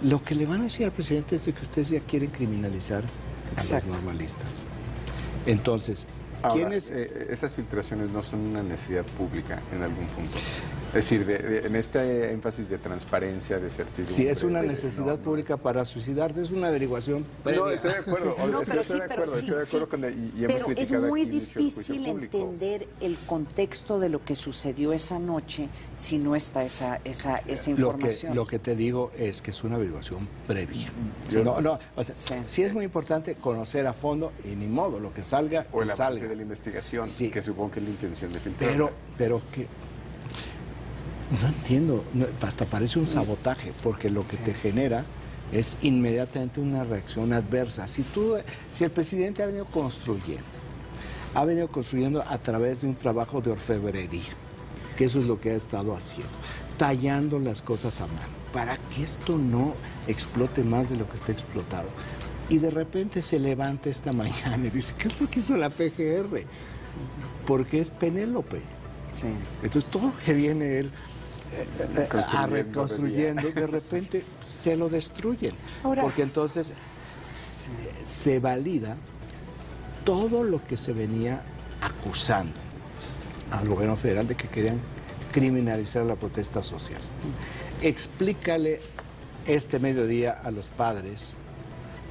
Lo que le van a decir al presidente es de que ustedes ya quieren criminalizar a los normalistas. Entonces, esas filtraciones no son una necesidad pública en algún punto. Es decir, en este énfasis de transparencia, de certidumbre... Si es una necesidad pública para suicidarte, es una averiguación previa. No, estoy de acuerdo. Estoy de acuerdo con pero es muy difícil entender el contexto de lo que sucedió esa noche si no está esa información. Lo que te digo es que es una averiguación previa. Sí. Sí es muy importante conocer a fondo y ni modo, lo que salga, o la base de la investigación, que supongo que es la intención de filtrar. Pero que... No entiendo, hasta parece un sabotaje, porque lo que te genera es inmediatamente una reacción adversa. Si el presidente ha venido construyendo a través de un trabajo de orfebrería, que eso es lo que ha estado haciendo, tallando las cosas a mano, para que esto no explote más de lo que está explotado. Y de repente se levanta esta mañana y dice, ¿qué es lo que hizo la PGR? Porque es Penélope. Sí. Entonces todo lo que viene él reconstruyendo, de repente se lo destruyen. Porque entonces se valida todo lo que se venía acusando al gobierno federal de que querían criminalizar la protesta social. Explícale este mediodía a los padres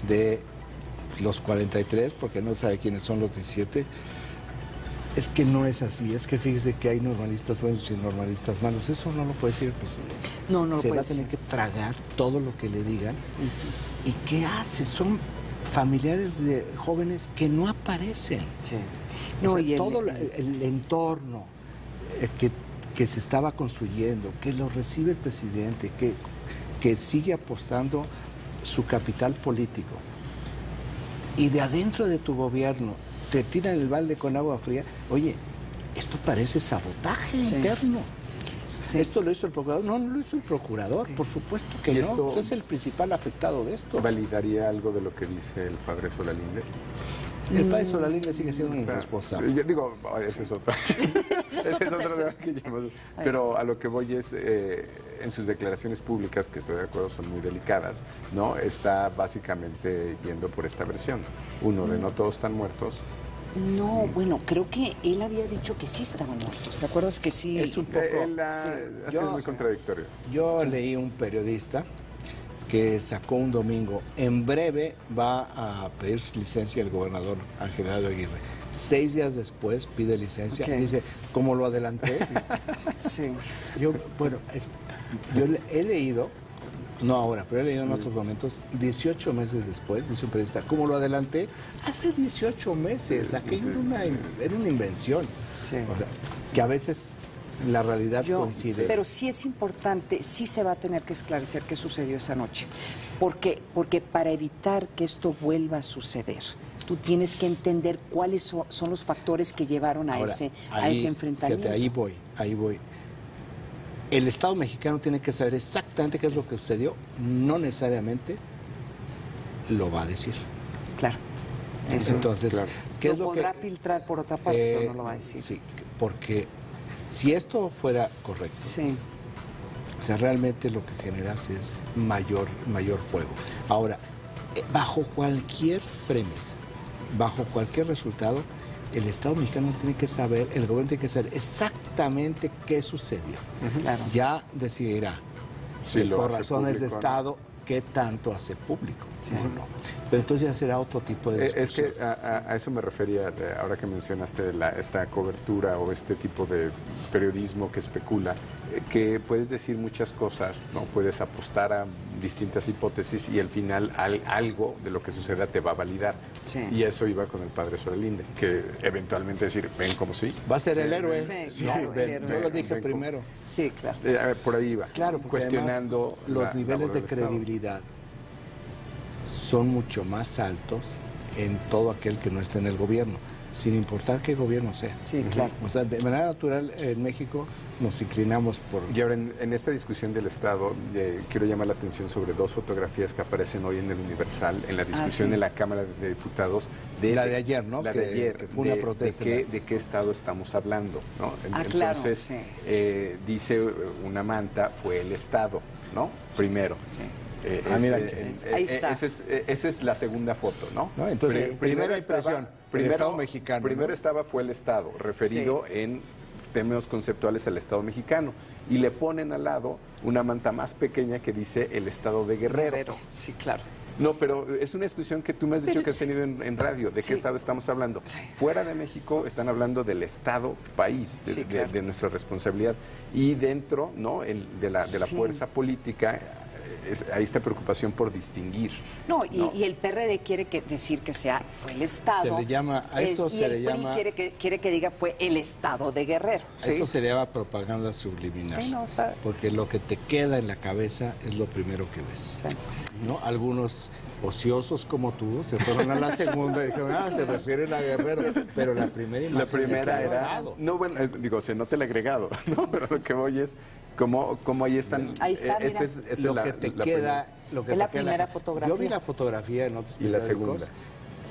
de los 43, porque no sabe quiénes son los 17, es que no es así, es que fíjese que hay normalistas buenos y normalistas malos, eso no lo puede decir el presidente. Se va a tener que tragar todo lo que le digan. ¿Y qué hace? Son familiares de jóvenes que no aparecen. Sí. No, y todo el entorno que se estaba construyendo, que lo recibe el presidente, que sigue apostando su capital político, y de adentro de tu gobierno te tiran el balde con agua fría. Oye, esto parece sabotaje interno. Sí. ¿Esto lo hizo el procurador? No, no lo hizo el procurador, por supuesto que no. Esto es el principal afectado de esto. ¿Validaría algo de lo que dice el padre Solalinde? El padre Solalinde sigue siendo un irresponsable. Yo digo, ese es otro. Ese es otro tema que llamamos. Pero a lo que voy es, en sus declaraciones públicas, que estoy de acuerdo son muy delicadas, ¿no? Está básicamente yendo por esta versión. Uno, de no todos están muertos. No, bueno, creo que él había dicho que sí estaban muertos. ¿Te acuerdas que sí? Es un poco... ha sido muy contradictorio. Yo leí un periodista que sacó un domingo. En breve va a pedir su licencia el gobernador Ángel Helado Aguirre. 6 días después pide licencia. Dice, ¿cómo lo adelanté? Sí. Yo he leído, no ahora, pero he leído en otros momentos, 18 meses después, dice un periodista, ¿cómo lo adelanté? Hace 18 meses, aquello era una invención. Sí. O sea, que a veces la realidad coincide. Pero sí es importante, sí se va a tener que esclarecer qué sucedió esa noche. Porque para evitar que esto vuelva a suceder, tú tienes que entender cuáles son los factores que llevaron a ese enfrentamiento. Fíjate, ahí voy. El Estado mexicano tiene que saber exactamente qué es lo que sucedió, no necesariamente lo va a decir. Claro. Eso. Entonces, claro. ¿Qué es lo podrá filtrar por otra parte, pero no lo va a decir. Sí, porque si esto fuera correcto, o sea, realmente lo que generas es mayor fuego. Ahora, bajo cualquier premisa, bajo cualquier resultado, el Estado mexicano tiene que saber, el gobierno tiene que saber exactamente qué sucedió. Claro. Ya decidirá, por razones de Estado, qué tanto hace público. Sí. No. Pero entonces ya será otro tipo de discusión. Es que a eso me refería, ahora que mencionaste esta cobertura o este tipo de periodismo que especula. que puedes decir muchas cosas, ¿no? Puedes apostar a distintas hipótesis y al final algo de lo que suceda te va a validar. Sí. Y eso iba con el padre Sorelinde, que eventualmente decir, ven como sí. Va a ser el héroe. Sí, claro, el héroe. Yo lo dije primero. Sí, claro. Por ahí iba. Claro, cuestionando los niveles de credibilidad son mucho más altos en todo aquel que no esté en el gobierno, sin importar qué gobierno sea. Sí, claro. O sea, de manera natural en México nos inclinamos por... Y ahora en esta discusión del Estado, quiero llamar la atención sobre dos fotografías que aparecen hoy en el Universal, en la discusión sí. de la Cámara de Diputados. La de ayer, ¿no? La de ayer, que fue una protesta. ¿De qué Estado estamos hablando? ¿No? Entonces, claro, sí. Dice una manta, fue el Estado, ¿no? Primero. Sí. Mira, ahí está. Esa es la segunda foto, ¿no? Entonces, sí. primera impresión, el Estado mexicano. Primero fue el Estado, referido en términos conceptuales al Estado mexicano. Y le ponen al lado una manta más pequeña que dice el Estado de Guerrero. Sí, claro. No, pero es una discusión que tú me has dicho que has tenido en radio. ¿De qué Estado estamos hablando? Sí. Fuera de México están hablando del Estado país, de nuestra responsabilidad. Y dentro, ¿no? de la fuerza política, hay esta preocupación por distinguir. Y el PRD quiere decir que fue el Estado. Se le llama, a eso se le llama... PRI quiere que diga fue el Estado de Guerrero. ¿Sí? Eso se le llama propaganda subliminal. Sí, no, está... Porque lo que te queda en la cabeza es lo primero que ves. Sí. ¿No? Algunos ociosos como tú se fueron a la segunda y dijeron, se refieren a Guerrero, pero la primera imagen. La primera era... No, bueno, se nota el agregado, ¿no? Pero lo que voy es cómo ahí están... Ahí está, mira. Lo que te queda... Es la primera fotografía. Yo vi la fotografía en otros y la segunda.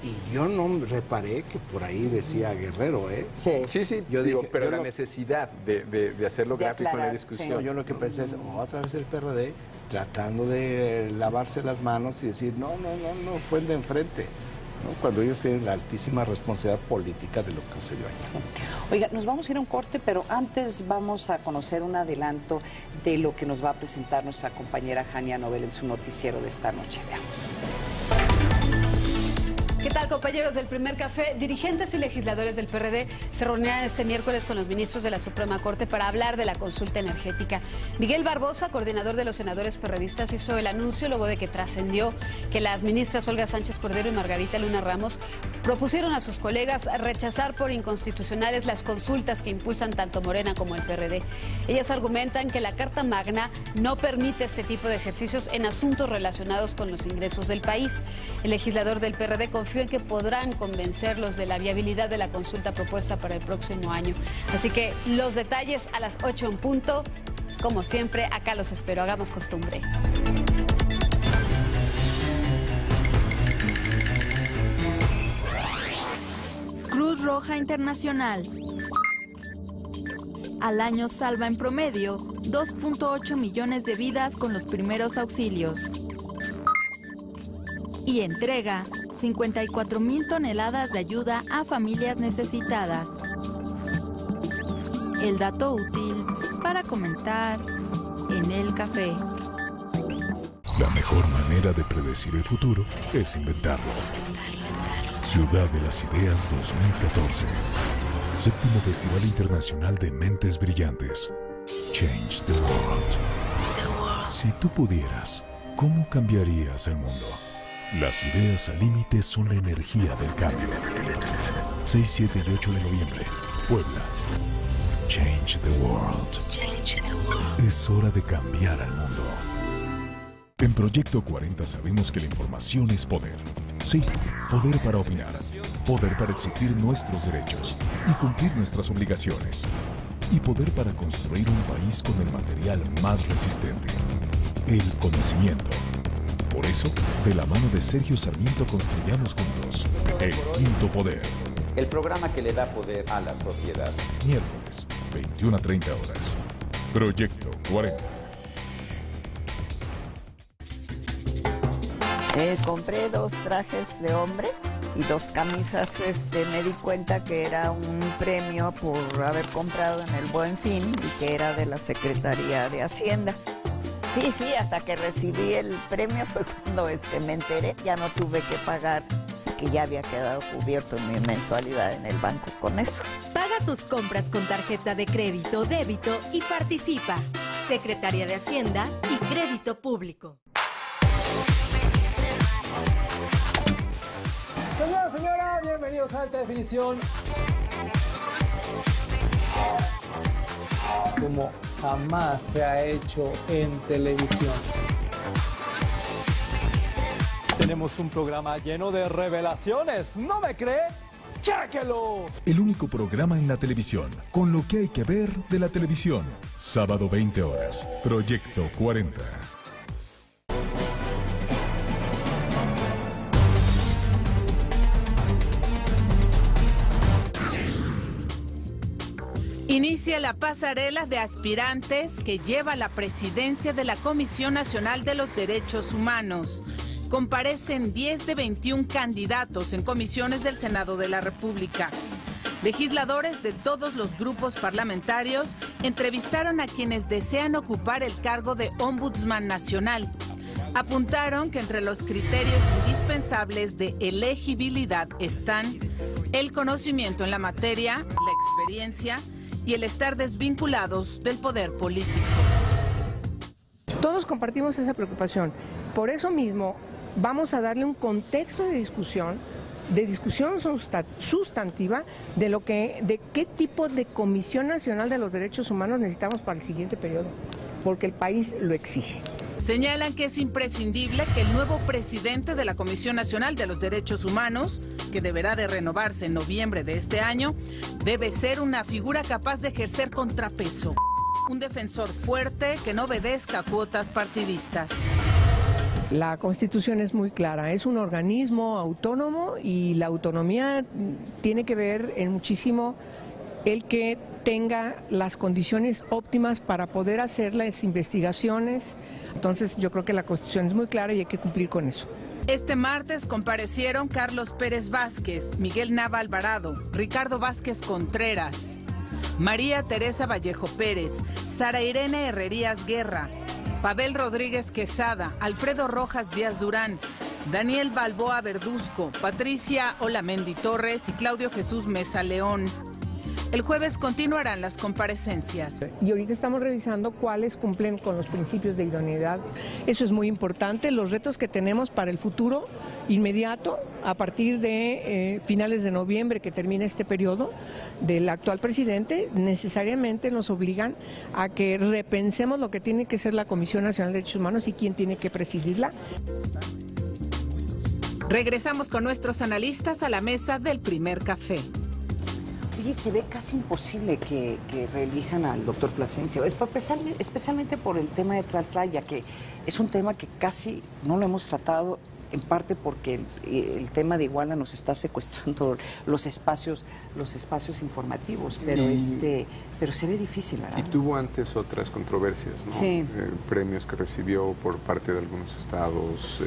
Y yo no reparé que por ahí decía Guerrero, ¿eh? Sí. Yo digo, pero la necesidad de hacerlo gráfico en la discusión. Sí. Yo lo que pensé es, otra vez el PRD tratando de lavarse las manos y decir, no, fue el de enfrente. ¿No? Cuando ellos tienen la altísima responsabilidad política de lo que sucedió allá. Oiga, nos vamos a ir a un corte, pero antes vamos a conocer un adelanto de lo que nos va a presentar nuestra compañera Jania Nobel en su noticiero de esta noche. Veamos. ¿Qué tal, compañeros del Primer Café? Dirigentes y legisladores del PRD se reunieron este miércoles con los ministros de la Suprema Corte para hablar de la consulta energética. Miguel Barbosa, coordinador de los senadores perredistas, hizo el anuncio luego de que trascendió que las ministras Olga Sánchez Cordero y Margarita Luna Ramos propusieron a sus colegas rechazar por inconstitucionales las consultas que impulsan tanto Morena como el PRD. Ellas argumentan que la Carta Magna no permite este tipo de ejercicios en asuntos relacionados con los ingresos del país. El legislador del PRD confió en que podrán convencerlos de la viabilidad de la consulta propuesta para el próximo año. Así que los detalles a las 8 en punto. Como siempre, acá los espero. Hagamos costumbre. Cruz Roja Internacional. Al año salva en promedio 2.8 millones de vidas con los primeros auxilios. Y entrega 54,000 toneladas de ayuda a familias necesitadas. El dato útil para comentar en el café. La mejor manera de predecir el futuro es inventarlo. Ciudad de las Ideas 2014. Séptimo Festival Internacional de Mentes Brillantes. Change the world. Si tú pudieras, ¿cómo cambiarías el mundo? Las ideas al límite son la energía del cambio. 6, 7 y 8 de noviembre, Puebla. Change the world. Es hora de cambiar al mundo. En Proyecto 40 sabemos que la información es poder. Sí, poder para opinar, poder para exigir nuestros derechos y cumplir nuestras obligaciones. Y poder para construir un país con el material más resistente, el conocimiento. Por eso, de la mano de Sergio Sarmiento construyamos juntos el Quinto Poder. El programa que le da poder a la sociedad. Miércoles, 21 a 30 horas. Proyecto 40. Compré 2 trajes de hombre y 2 camisas. Me di cuenta que era un premio por haber comprado en el Buen Fin y que era de la Secretaría de Hacienda. Sí, hasta que recibí el premio fue cuando me enteré. Ya no tuve que pagar, que ya había quedado cubierto en mi mensualidad en el banco con eso. Paga tus compras con tarjeta de crédito o débito y participa. Secretaría de Hacienda y Crédito Público. Señora, bienvenidos a Alta Definición. Como jamás se ha hecho en televisión. Tenemos un programa lleno de revelaciones. ¿No me cree? ¡Chéquelo! El único programa en la televisión con lo que hay que ver de la televisión. Sábado 20 horas. Proyecto 40. Inicia la pasarela de aspirantes que lleva la presidencia de la Comisión Nacional de los Derechos Humanos. Comparecen 10 de 21 candidatos en comisiones del Senado de la República. Legisladores de todos los grupos parlamentarios entrevistaron a quienes desean ocupar el cargo de Ombudsman Nacional. Apuntaron que entre los criterios indispensables de elegibilidad están el conocimiento en la materia, la experiencia y el estar desvinculados del poder político. Todos compartimos esa preocupación. Por eso mismo vamos a darle un contexto de discusión sustantiva de qué tipo de Comisión Nacional de los Derechos Humanos necesitamos para el siguiente periodo, porque el país lo exige. Señalan que es imprescindible que el nuevo presidente de la Comisión Nacional de los Derechos Humanos, que deberá de renovarse en noviembre de este año, debe ser una figura capaz de ejercer contrapeso, un defensor fuerte que no obedezca a cuotas partidistas. La Constitución es muy clara, es un organismo autónomo y la autonomía tiene que ver en muchísimo el que tenga las condiciones óptimas para poder hacer las investigaciones. Entonces yo creo que la Constitución es muy clara y hay que cumplir con eso. Este martes comparecieron Carlos Pérez Vázquez, Miguel Nava Alvarado, Ricardo Vázquez Contreras, María Teresa Vallejo Pérez, Sara Irene Herrerías Guerra, Pavel Rodríguez Quesada, Alfredo Rojas Díaz Durán, Daniel Balboa Verduzco, Patricia Olamendi Torres y Claudio Jesús Mesa León. El jueves continuarán las comparecencias. Y ahorita estamos revisando cuáles cumplen con los principios de idoneidad. Eso es muy importante. Los retos que tenemos para el futuro inmediato, a partir de finales de noviembre que termina este periodo del actual presidente, necesariamente nos obligan a que repensemos lo que tiene que ser la Comisión Nacional de Derechos Humanos y quién tiene que presidirla. Regresamos con nuestros analistas a la mesa del primer café. Oye, se ve casi imposible que reelijan al doctor Plasencia, especialmente por el tema de Tlatlaya, que es un tema que casi no lo hemos tratado, en parte porque el tema de Iguala nos está secuestrando los espacios informativos, pero se ve difícil, ¿verdad? Y tuvo antes otras controversias, ¿no? Sí. Premios que recibió por parte de algunos estados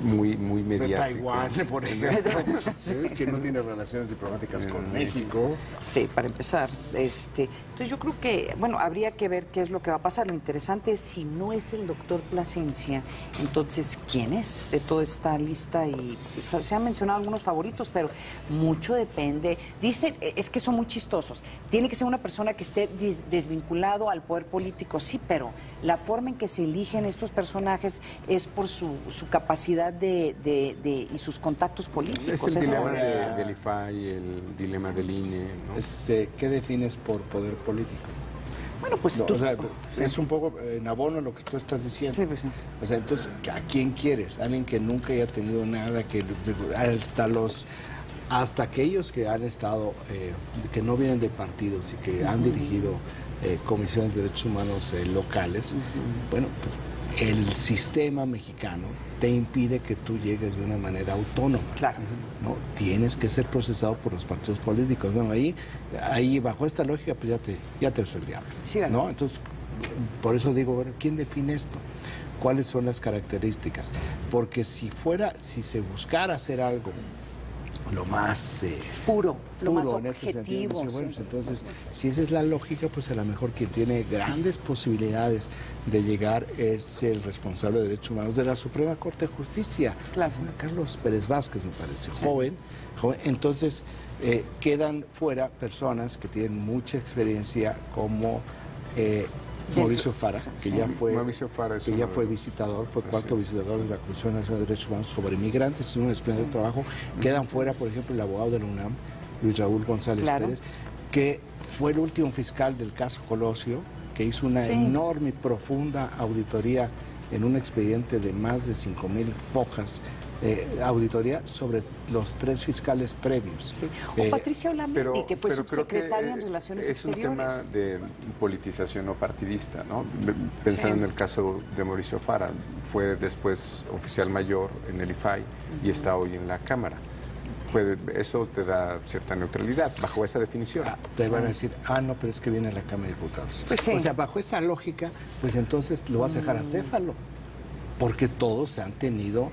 muy mediáticos. De Taiwán, por ejemplo, que no tiene relaciones diplomáticas con México. Sí, para empezar. Entonces yo creo que, bueno, habría que ver qué es lo que va a pasar. Lo interesante es si no es el doctor Plasencia, entonces, ¿quién es de toda esta lista? Y se han mencionado algunos favoritos, pero mucho depende. Dicen, es que son muy chistosos. Tiene que ser una persona que esté desvinculado al poder político, sí, pero la forma en que se eligen estos personajes es por su capacidad y sus contactos políticos. Es el dilema del IFAI, el dilema del INE, ¿no? ¿Qué defines por poder político? Bueno, pues es un poco en abono lo que tú estás diciendo. Sí, pues sí. O sea, entonces, ¿a quién quieres? Alguien que nunca haya tenido nada, que hasta aquellos que han estado, que no vienen de partidos y que han dirigido comisiones de derechos humanos locales. Bueno, pues el sistema mexicano te impide que tú llegues de una manera autónoma. Claro. ¿No? Tienes que ser procesado por los partidos políticos. Bueno, ahí bajo esta lógica, pues ya te hizo el diablo. Sí, ¿no? Entonces, por eso digo, bueno, ¿quién define esto? ¿Cuáles son las características? Porque si se buscara hacer algo lo más puro, lo más en este objetivo. Sentido, bueno, entonces, si esa es la lógica, pues a lo mejor quien tiene grandes posibilidades de llegar es el responsable de derechos humanos de la Suprema Corte de Justicia, claro. Carlos Pérez Vázquez, me parece, joven. Entonces, quedan fuera personas que tienen mucha experiencia como Mauricio Fara, que ya fue visitador, fue cuarto visitador de la Comisión Nacional de Derechos Humanos sobre Migrantes, es un espléndido trabajo. Quedan fuera, por ejemplo, el abogado de la UNAM, Luis Raúl González Pérez, que fue el último fiscal del caso Colosio, que hizo una enorme y profunda auditoría en un expediente de más de 5,000 fojas, auditoría sobre los 3 fiscales previos. Sí. O Patricia Olamendi, que fue subsecretaria en Relaciones Exteriores. Es un tema de politización no partidista, ¿no? Pensando en el caso de Mauricio Fara, fue después oficial mayor en el IFAI y está hoy en la Cámara. Eso te da cierta neutralidad, bajo esa definición. Te van a decir, no, pero es que viene la Cámara de Diputados. Pues sí. O sea, bajo esa lógica, pues entonces lo vas a dejar acéfalo, porque todos han tenido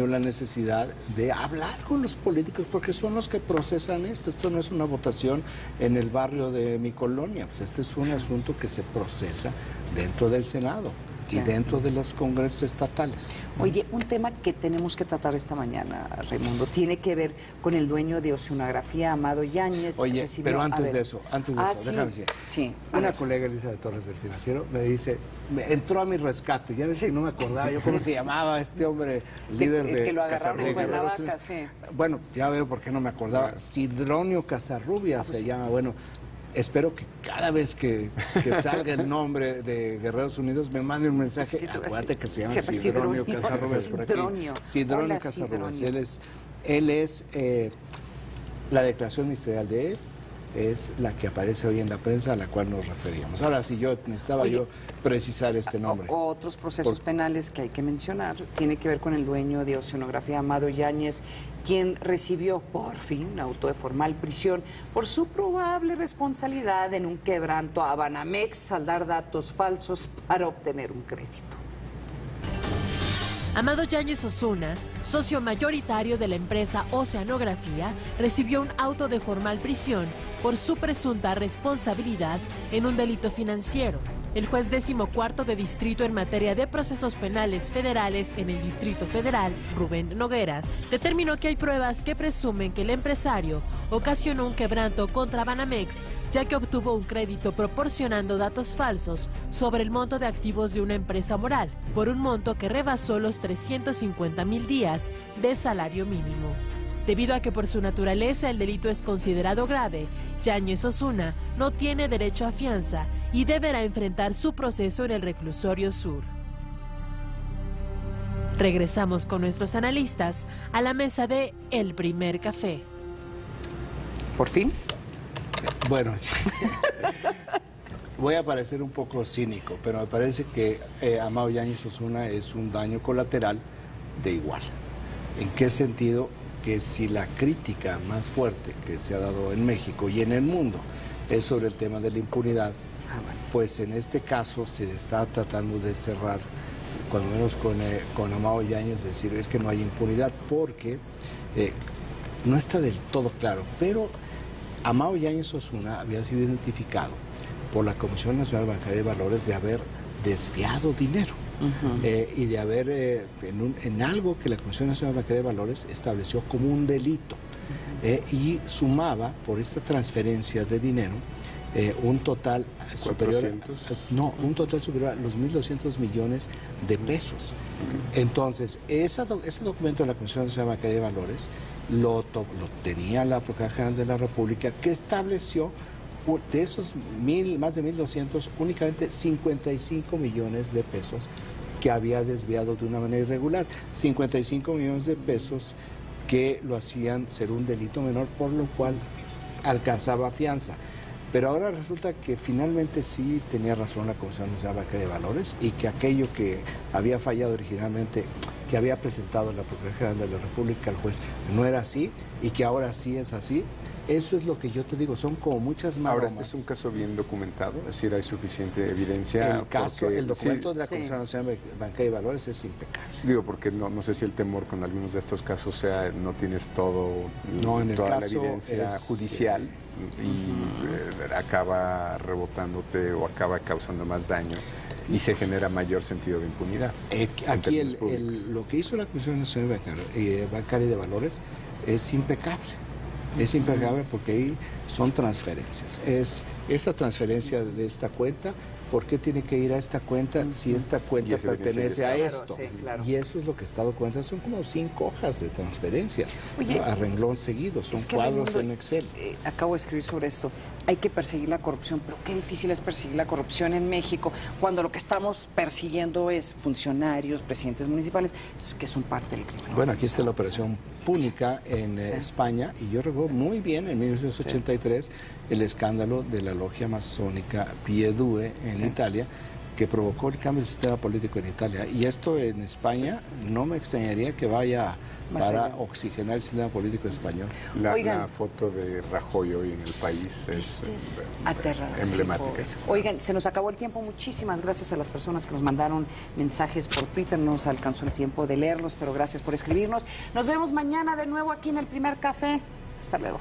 la necesidad de hablar con los políticos, porque son los que procesan esto. Esto no es una votación en el barrio de mi colonia, pues este es un asunto que se procesa dentro del Senado y dentro de los congresos estatales. Oye, un tema que tenemos que tratar esta mañana, Raimundo, tiene que ver con el dueño de Oceanografía, Amado Yáñez. Oye, pero antes de eso, déjame decir. Sí. Una colega, Elisa de Torres del Financiero, me dice, entró a mi rescate, ya ves que no me acordaba yo cómo se llamaba este hombre, líder de que lo agarraron en Cuernavaca, Bueno, ya veo por qué no me acordaba. Sidronio Casarrubia se llama, bueno. Espero que cada vez que salga el nombre de Guerreros Unidos me mande un mensaje. Acuérdate que se llama Sidronio Casarrubias por aquí. Sidronio Casarrubias. Él es la declaración ministerial de él, es la que aparece hoy en la prensa a la cual nos referíamos. Ahora, si yo necesitaba precisar este nombre. Otros procesos penales que hay que mencionar tiene que ver con el dueño de Oceanografía, Amado Yáñez, quien recibió por fin auto de formal prisión por su probable responsabilidad en un quebranto a Banamex al dar datos falsos para obtener un crédito. Amado Yáñez Osuna, socio mayoritario de la empresa Oceanografía, recibió un auto de formal prisión por su presunta responsabilidad en un delito financiero. El juez 14º de distrito en materia de procesos penales federales en el Distrito Federal, Rubén Noguera, determinó que hay pruebas que presumen que el empresario ocasionó un quebranto contra Banamex, ya que obtuvo un crédito proporcionando datos falsos sobre el monto de activos de una empresa moral, por un monto que rebasó los 350,000 días de salario mínimo. Debido a que por su naturaleza el delito es considerado grave, Yáñez Osuna no tiene derecho a fianza y deberá enfrentar su proceso en el reclusorio sur. Regresamos con nuestros analistas a la mesa de El Primer Café. ¿Por fin? Bueno, voy a parecer un poco cínico, pero me parece que Amado Yáñez Osuna es un daño colateral de igual. ¿En qué sentido? Que si la crítica más fuerte que se ha dado en México y en el mundo es sobre el tema de la impunidad, pues en este caso se está tratando de cerrar, cuando menos con Amado Yáñez, decir es que no hay impunidad, porque no está del todo claro, pero Amado Yáñez Osuna había sido identificado por la Comisión Nacional Bancaria de Valores de haber desviado dinero. Y de haber en algo que la Comisión Nacional Bancaria de Valores estableció como un delito y sumaba por esta transferencia de dinero un total superior a los 1.200 millones de pesos. Entonces, ese documento de la Comisión Nacional Bancaria de Valores lo tenía la Procuraduría General de la República, que estableció de esos más de 1.200, únicamente 55 millones de pesos que había desviado de una manera irregular. 55 millones de pesos que lo hacían ser un delito menor, por lo cual alcanzaba fianza. Pero ahora resulta que finalmente sí tenía razón la Comisión Nacional Bancaria de Valores y que aquello que había fallado originalmente, que había presentado la Procuraduría General de la República al juez, no era así y que ahora sí es así. Eso es lo que yo te digo, son como muchas maromas. Ahora, este es un caso bien documentado, es decir, hay suficiente evidencia. El caso, el documento de la sí. Comisión Nacional Bancaria y Valores es impecable. Digo, porque no sé si el temor con algunos de estos casos sea, no tienes toda la evidencia judicial y acaba rebotándote o acaba causando más daño y se genera mayor sentido de impunidad. Aquí lo que hizo la Comisión Nacional Bancaria y de Valores es impecable. Es impecable porque ahí son transferencias. Es esta transferencia de esta cuenta, ¿por qué tiene que ir a esta cuenta si esta cuenta pertenece a esto? Sí, claro. Y eso es lo que está documentado. Son como 5 hojas de transferencias, Oye, a renglón seguido, son cuadros en Excel. Acabo de escribir sobre esto. Hay que perseguir la corrupción, pero qué difícil es perseguir la corrupción en México cuando lo que estamos persiguiendo es funcionarios, presidentes municipales, que son parte del crimen. Bueno, aquí está la operación Púnica en España, y yo recuerdo muy bien en 1983 el escándalo de la logia masónica Pie Due en Italia, que provocó el cambio del sistema político en Italia. Y esto en España no me extrañaría que vaya para oxigenar el sistema político español. La foto de Rajoy hoy en el país es emblemática. Oigan, se nos acabó el tiempo. Muchísimas gracias a las personas que nos mandaron mensajes por Twitter. No nos alcanzó el tiempo de leerlos, pero gracias por escribirnos. Nos vemos mañana de nuevo aquí en El Primer Café. Hasta luego.